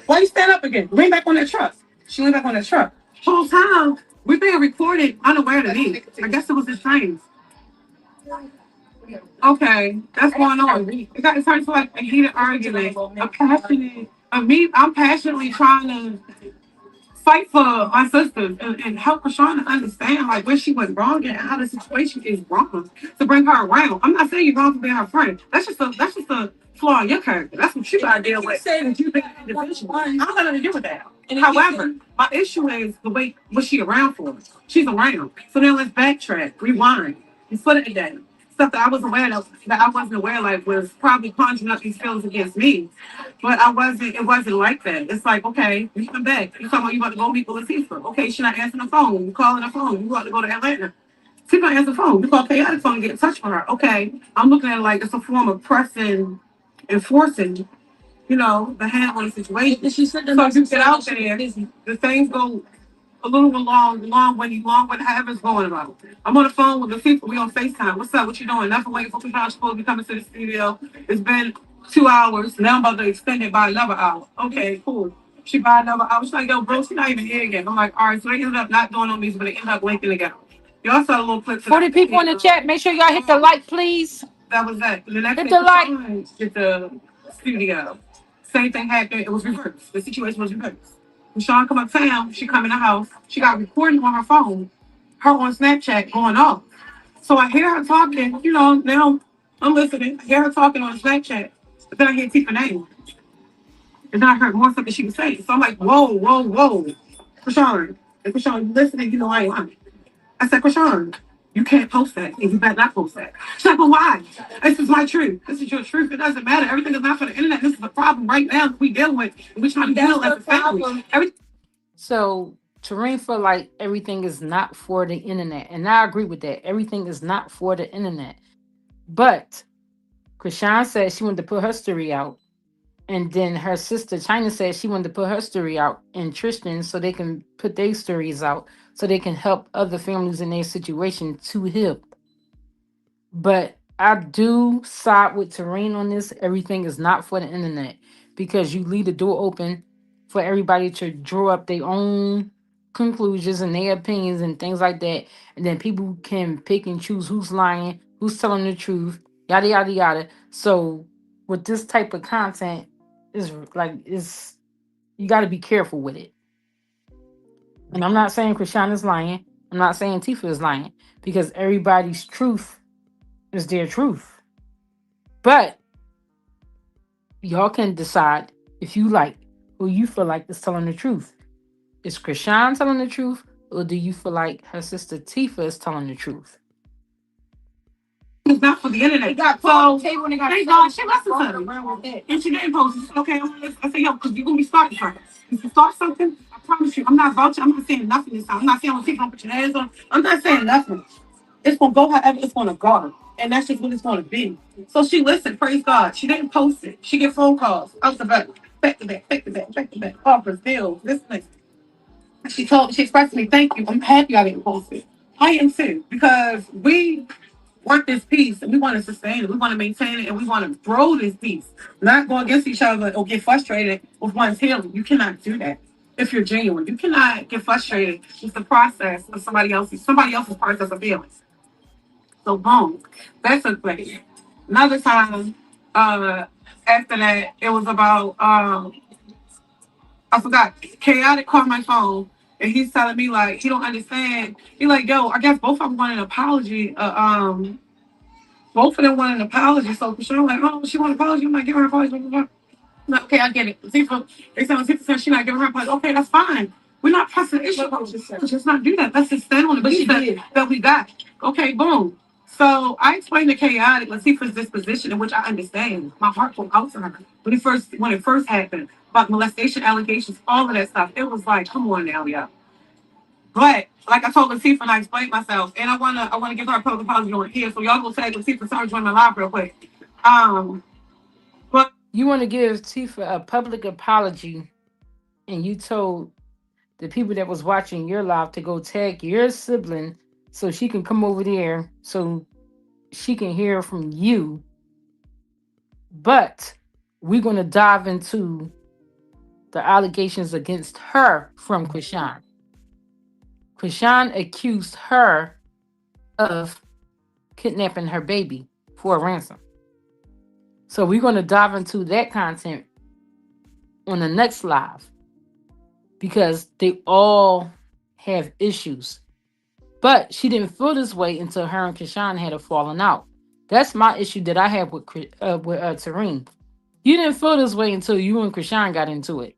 why you stand up again? Lean back on that truck. She leaned back on that truck. Whole time, we're being recorded unaware to me. I guess it was his trains. Okay, that's going on. It got it turned to like a heated argument. I'm passionately trying to fight for my sisters and help Krishan to understand like where she went wrong and how the situation is wrong to bring her around. I'm not saying you're wrong for being her friend. That's just a flaw in your character. That's what you gotta deal with. Saying that you've been an individual. I don't got nothing to do with that. However, my issue is the way was she around for? She's around. So then let's backtrack, rewind, and put it together. Stuff that I was aware of that I wasn't aware of was probably conjuring up these feelings against me. But it wasn't like that. It's like, okay, you come back. You talking about you about to go meet with Latifah. Okay, she not answering the phone. You calling the phone. You about to go to Atlanta. She not answer the phone. You call chaotic phone and get in touch with her. Okay. I'm looking at it like it's a form of pressing and forcing, the hand on the situation. She said so if you get out there, the things go a little long when however's going about. I'm on the phone with the people. We on FaceTime. What's up? What you doing? Nothing waiting for Krishan supposed to be coming to the studio. It's been 2 hours. Now I'm about to extend it by another hour. Okay, cool. She by another hour. She's like, yo, bro, she's not even here yet. I'm like, all right, so they ended up not doing on me, but they ended up linking together. Y'all saw a little clip of 40 that. people in the chat. Make sure y'all hit the like, please. That was that. The next Hit thing the like. Krishan at the studio. Same thing happened. It was reversed. The situation was reversed. When Sean come uptown, she come in the house. She got recording on her phone, her on Snapchat going off. So I hear her talking, now I'm listening. I hear her talking on Snapchat. But then I hear Tifa name. And then I heard more stuff that she was saying. So I'm like, whoa, whoa, whoa. Krishan. And Krishan, you listening, I ain't lying. I said, Krishan, you can't post that. And you better not post that. She's like, well, why? This is my truth. This is your truth. It doesn't matter. Everything is not for the internet. This is the problem right now that we dealing with. And we're trying to deal as a family. So Terrain feel like everything is not for the internet. And I agree with that. Everything is not for the internet. But Krishan said she wanted to put her story out. And then her sister China said she wanted to put her story out in Tristan so they can put their stories out so they can help other families in their situation to heal. But I do side with Terrain on this. Everything is not for the internet because you leave the door open for everybody to draw up their own conclusions and their opinions and things like that. And then people can pick and choose who's lying, who's telling the truth, yada yada yada. So with this type of content, is you got to be careful with it. And I'm not saying Krishan is lying. I'm not saying Tifa is lying because everybody's truth is their truth. But y'all can decide if you like who you feel like is telling the truth. Is Krishan telling the truth, or do you feel like her sister Tifa is telling the truth? It's not for the internet. So thank God she listened to me. And she didn't post. She said, okay, I said, yo, because you're gonna be starting first. If you start something, I promise you, I'm not vouching, I'm not saying nothing this time. I'm not saying I'm people don't put your hands on. I'm not saying nothing. It's gonna go however it's gonna go. And that's just what it's gonna be. So she listened, praise God. She didn't post it. She get phone calls out the back to back, back to back, back to back, offers, deals, this and that. She expressed to me, thank you. I'm happy I didn't post it. I am too, because we want this peace and we want to sustain it. We want to maintain it and we want to grow this peace. Not go against each other or get frustrated with one's healing. You cannot do that if you're genuine. You cannot get frustrated with the process of somebody else's process of healing. So boom, that took place. Another time, after that, it was about I forgot. Chaotic called my phone and he's telling me like he don't understand. He like, yo, I guess both of them want an apology. Both of them want an apology. So Krishan like, oh, she want an apology. I'm like, give her an apology. Blah, blah, blah. No, okay, I get it. Tifa, they said 50% she not giving her a apology. Okay, that's fine. We're not pressing the issue. Just not do that. Let's just stand on the belief that we got. Okay, boom. So I explained to Chaotic Latifah's disposition, in which I understand. My heart will out to her. When it first happened, about molestation allegations, all of that stuff, it was like, come on now, yeah. But like I told Latifah and I explained myself, and I wanna give her a public apology on here. So y'all go tag Latifah, sorry, join my live real quick. But You want to give Tifa a public apology, and you told the people that was watching your live to go tag your sibling so she can come over there so she can hear from you. But we're going to dive into the allegations against her from Chrisean. Chrisean accused her of kidnapping her baby for a ransom. So we're going to dive into that content on the next live because they all have issues. But she didn't feel this way until her and Chrisean had a falling out. That's my issue that I have with Tareen. You didn't feel this way until you and Chrisean got into it.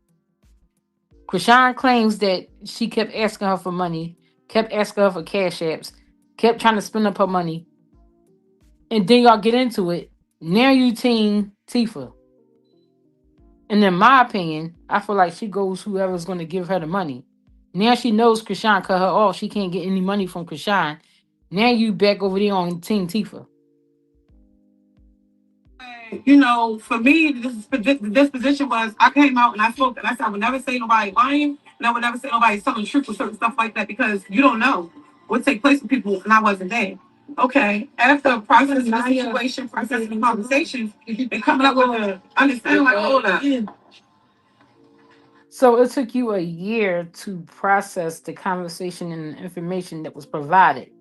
Chrisean claims that she kept asking her for money, kept asking her for cash apps, kept trying to spend up her money, and then y'all get into it. Now you team Tifa. And in my opinion, I feel like she goes whoever's going to give her the money. Now she knows Chrisean cut her off. She can't get any money from Chrisean. Now you back over there on Team Tifa. for me, this position was I came out and I spoke and I said I would never say nobody lying and I would never say nobody telling the truth or certain stuff like that because you don't know what take place with people and I wasn't there. Okay, after processing the situation, processing the conversations, and coming up with a understanding like, hold up. So it took you a year to process the conversation and the information that was provided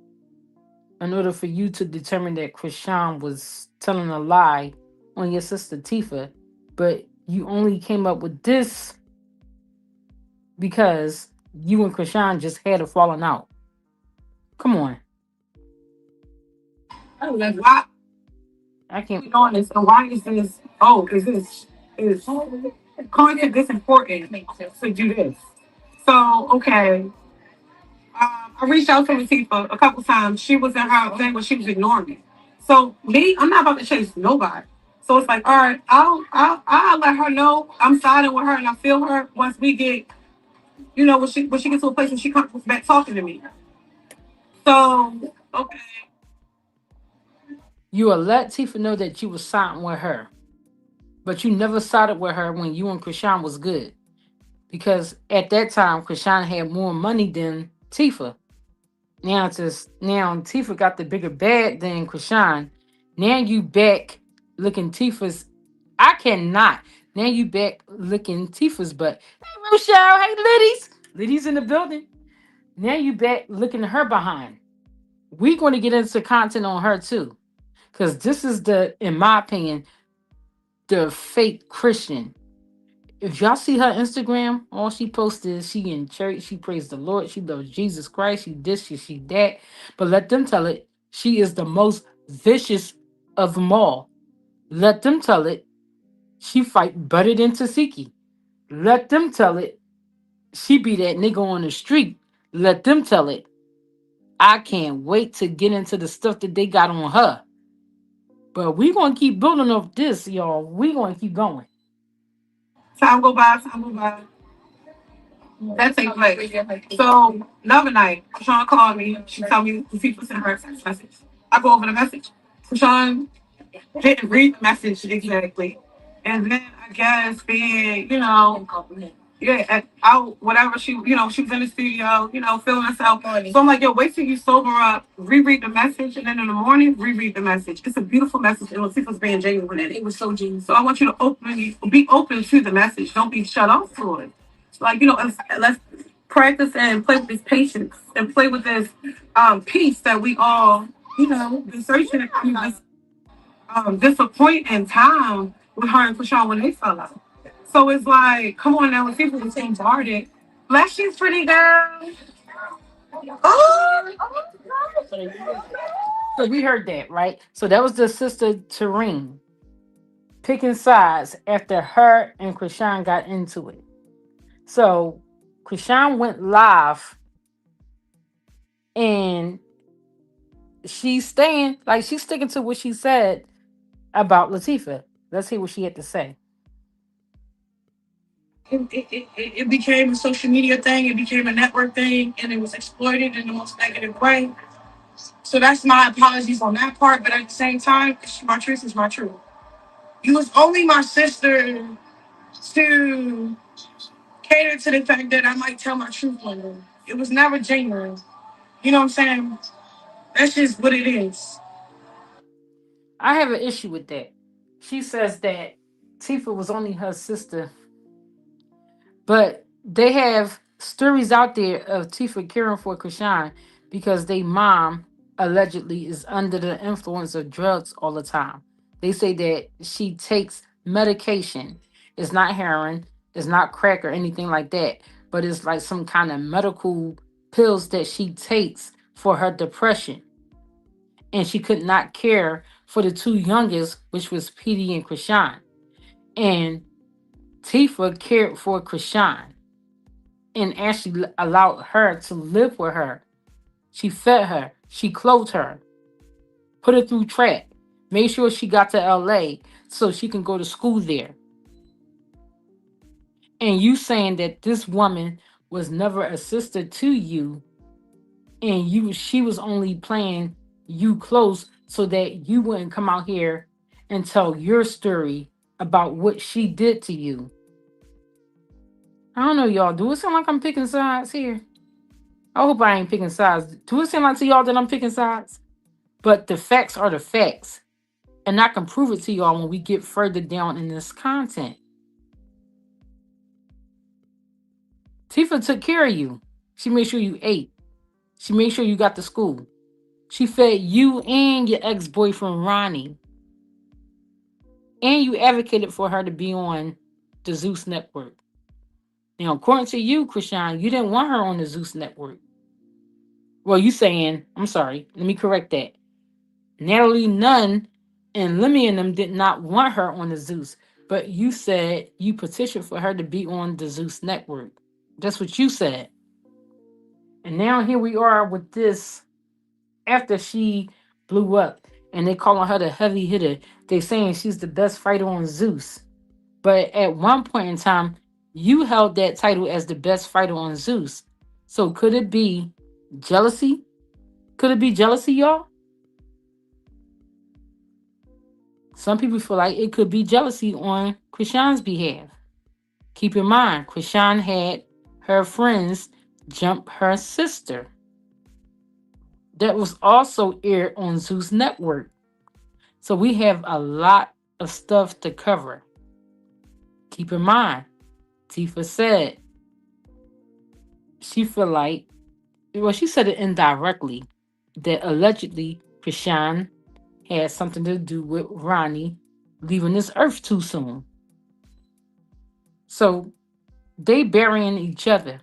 in order for you to determine that Chrisean was telling a lie on your sister Tifa. But you only came up with this because you and Chrisean just had a falling out. Come on. Why I can't. we doing this and why is this? Oh, is content this important to do this? So okay, I reached out to Latifah a couple times. She was in her thing where she was ignoring me. So me, I'm not about to chase nobody. So it's like, all right, I'll let her know I'm siding with her and I feel her once we get, when she gets to a place where she comes back talking to me. So okay, You will let Tifa know that you were siding with her, but you never sided with her when you and Chrisean was good. Because at that time, Chrisean had more money than Tifa. Now Tifa got the bigger bag than Chrisean. Now you back looking Tifa's. I cannot. Now you back looking Tifa's butt. Hey Rochelle, hey Liddy's. Liddy's in the building. Now you back looking at her behind. We're going to get into content on her too. Because this is in my opinion, the fake Christian. If y'all see her Instagram, all she posted is she in church, she prays the Lord, she loves Jesus Christ, she this, she that. But let them tell it, she is the most vicious of them all. Let them tell it, she fight better than Tasiki. Let them tell it, she be that nigga on the street. Let them tell it. I can't wait to get into the stuff that they got on her. But we gonna keep building up this, y'all. We gonna keep going. time go by. That take place. So another night, Sean called me. She told me the people sent her a text message. I go over the message. Sean didn't read the message exactly. And then I guess being, yeah, out whatever she was in the studio, feeling herself. So I'm like, yo, wait till you sober up, reread the message, and then in the morning, reread the message. It's a beautiful message, and Latifah's being genuine in it. It was so genuine. So I want you to be open to the message. Don't be shut off to it. Like, let's practice and play with this patience and play with this peace that we all, been searching this point in time with her and Krishan when they fell out. So it's like, come on now, when people be saying guarded. Bless you, pretty girl. Oh, So we heard that, right? So that was the sister Tareen picking sides after her and Chrisean got into it. So Chrisean went live and she's sticking to what she said about Latifah. Let's hear what she had to say. it became a social media thing. It became a network thing, and it was exploited in the most negative way. So that's my apologies on that part. But at the same time, my truth is my truth. You was only my sister to cater to the fact that I might tell my truth one day. It was never genuine. You know what I'm saying? That's just what it is. I have an issue with that. She says that Tifa was only her sister, but they have stories out there of Tifa caring for Krishan because they mom allegedly is under the influence of drugs all the time. They say that she takes medication. It's not heroin, it's not crack or anything like that, but it's like some kind of medical pills that she takes for her depression. And she could not care for the two youngest, which was Petey and Krishan. And Tifa cared for Krishan and actually allowed her to live with her. She fed her, she clothed her, put her through track, made sure she got to LA so she can go to school there. And you saying that this woman was never a sister to you and she was only playing you close so that you wouldn't come out here and tell your story about what she did to you. I don't know, y'all. Do it sound like I'm picking sides here? I hope I ain't picking sides. Do it sound like to y'all that I'm picking sides? But the facts are the facts. And I can prove it to y'all when we get further down in this content. Tifa took care of you. She made sure you ate. She made sure you got to school. She fed you and your ex-boyfriend Ronnie. And you advocated for her to be on the Zeus network. Now, according to you, Chrisean, you didn't want her on the Zeus network. Well, you saying, I'm sorry, let me correct that. Natalie Nunn and Lemmy and them did not want her on the Zeus, but you said you petitioned for her to be on the Zeus network. That's what you said. And now here we are with this after she blew up and they calling her the heavy hitter. They saying she's the best fighter on Zeus. But at one point in time, you held that title as the best fighter on Zeus. So could it be jealousy? Could it be jealousy, y'all? Some people feel like it could be jealousy on Krishan's behalf. Keep in mind, Krishan had her friends jump her sister. That was also aired on Zeus Network. So we have a lot of stuff to cover. Keep in mind, Tifa said she feel like, well, she said it indirectly, that allegedly Krishan had something to do with Ronnie leaving this earth too soon. So they burying each other.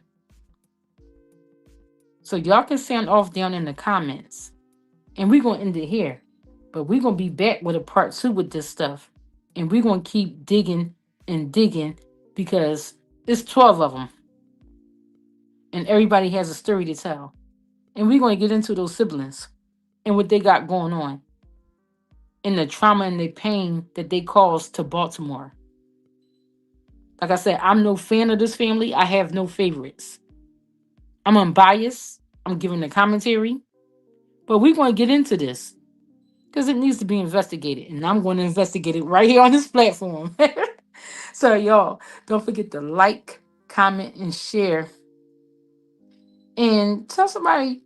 So y'all can sound off down in the comments. And we're gonna end it here. But we're gonna be back with a part 2 with this stuff. And we're gonna keep digging and digging because it's 12 of them. And everybody has a story to tell. And we're gonna get into those siblings and what they got going on. And the trauma and the pain that they caused to Baltimore. Like I said, I'm no fan of this family. I have no favorites. I'm unbiased. I'm giving the commentary. But we're going to get into this because it needs to be investigated. And I'm going to investigate it right here on this platform. So, y'all, don't forget to like, comment, and share. And tell somebody,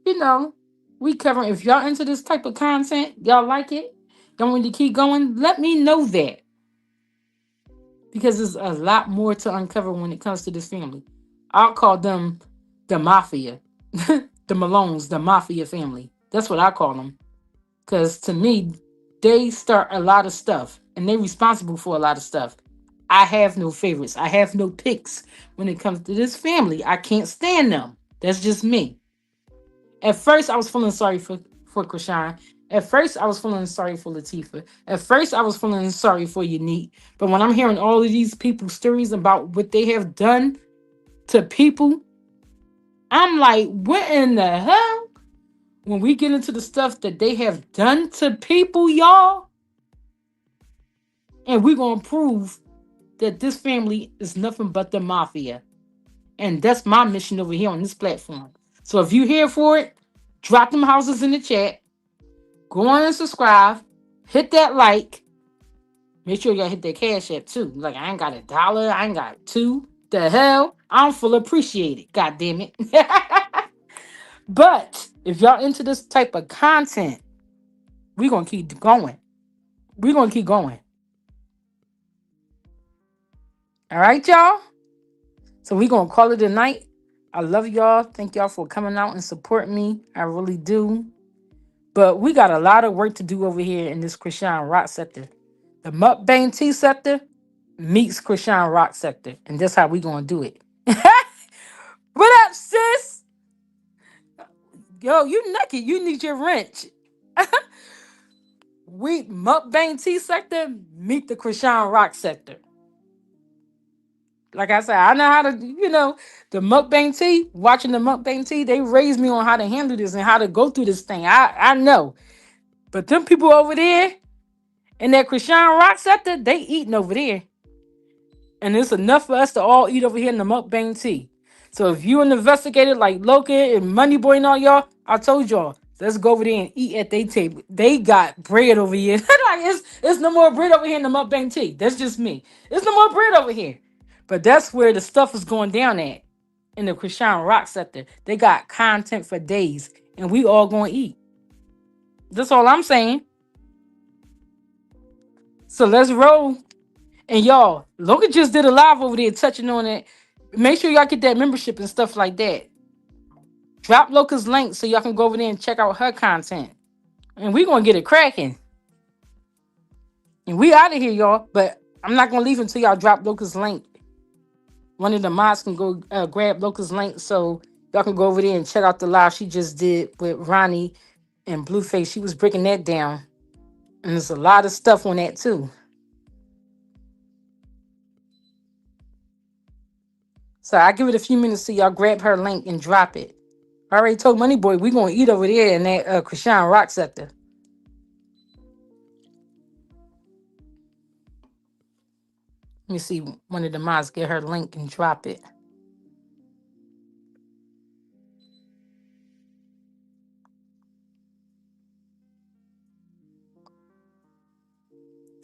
we covering. If y'all into this type of content, y'all like it, don't want to keep going, let me know that. Because there's a lot more to uncover when it comes to this family. I'll call them the mafia. The Malones, the mafia family. That's what I call them. Because to me, they start a lot of stuff and they're responsible for a lot of stuff. I have no favorites. I have no picks when it comes to this family. I can't stand them. That's just me. At first, I was feeling sorry for Krishan. At first, I was feeling sorry for Latifah. At first, I was feeling sorry for Unique. But when I'm hearing all of these people's stories about what they have done to people, I'm like, what in the hell? When we get into the stuff that they have done to people, y'all, and we're going to prove that this family is nothing but the mafia. And that's my mission over here on this platform. So if you're here for it, drop them houses in the chat. Go on and subscribe. Hit that like. Make sure y'all hit that cash app too. Like, I ain't got $1. I ain't got two. The hell? I'm full appreciated. God damn it. But if y'all into this type of content, we're going to keep going. We're going to keep going. All right, y'all? So we're going to call it a night. I love y'all. Thank y'all for coming out and supporting me. I really do. But we got a lot of work to do over here in this Chrisean Rock sector. The mukbang tea sector meets Chrisean Rock sector. And that's how we going to do it. What up, sis? Yo, you naked. You need your wrench. We mukbang tea sector meet the Chrisean Rock sector. Like I said, I know how to, the mukbang tea, watching the mukbang tea, they raised me on how to handle this and how to go through this thing. I know. But them people over there in that Chrisean Rock sector, they eating over there. And it's enough for us to all eat over here in the mukbang tea. So if you an investigator like Loki and Moneyboy and all y'all, I told y'all, let's go over there and eat at their table. They got bread over here. Like it's no more bread over here in the mukbang tea. That's just me. There's no more bread over here. But that's where the stuff is going down at in the Chrisean Rock sector. They got content for days, and we all going to eat. That's all I'm saying. So let's roll. And y'all, Logan just did a live over there touching on it. Make sure y'all get that membership and stuff like that. Drop Loca's link so y'all can go over there and check out her content. And we're going to get it cracking. And we out of here, y'all. But I'm not going to leave until y'all drop Loca's link. One of the mods can go grab Loca's link so y'all can go over there and check out the live she just did with Ronnie and Blueface. She was breaking that down. And there's a lot of stuff on that too. So I give it a few minutes so y'all grab her link and drop it. I already told Moneyboy we're going to eat over there in that Chrisean Rock sector. Let me see one of the mods get her link and drop it.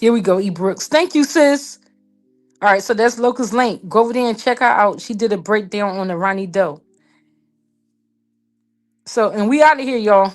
Here we go, E. Brooks. Thank you, sis. All right, so that's Loca's link. Go over there and check her out. She did a breakdown on the Ronnie Doe. So, and we out of here, y'all.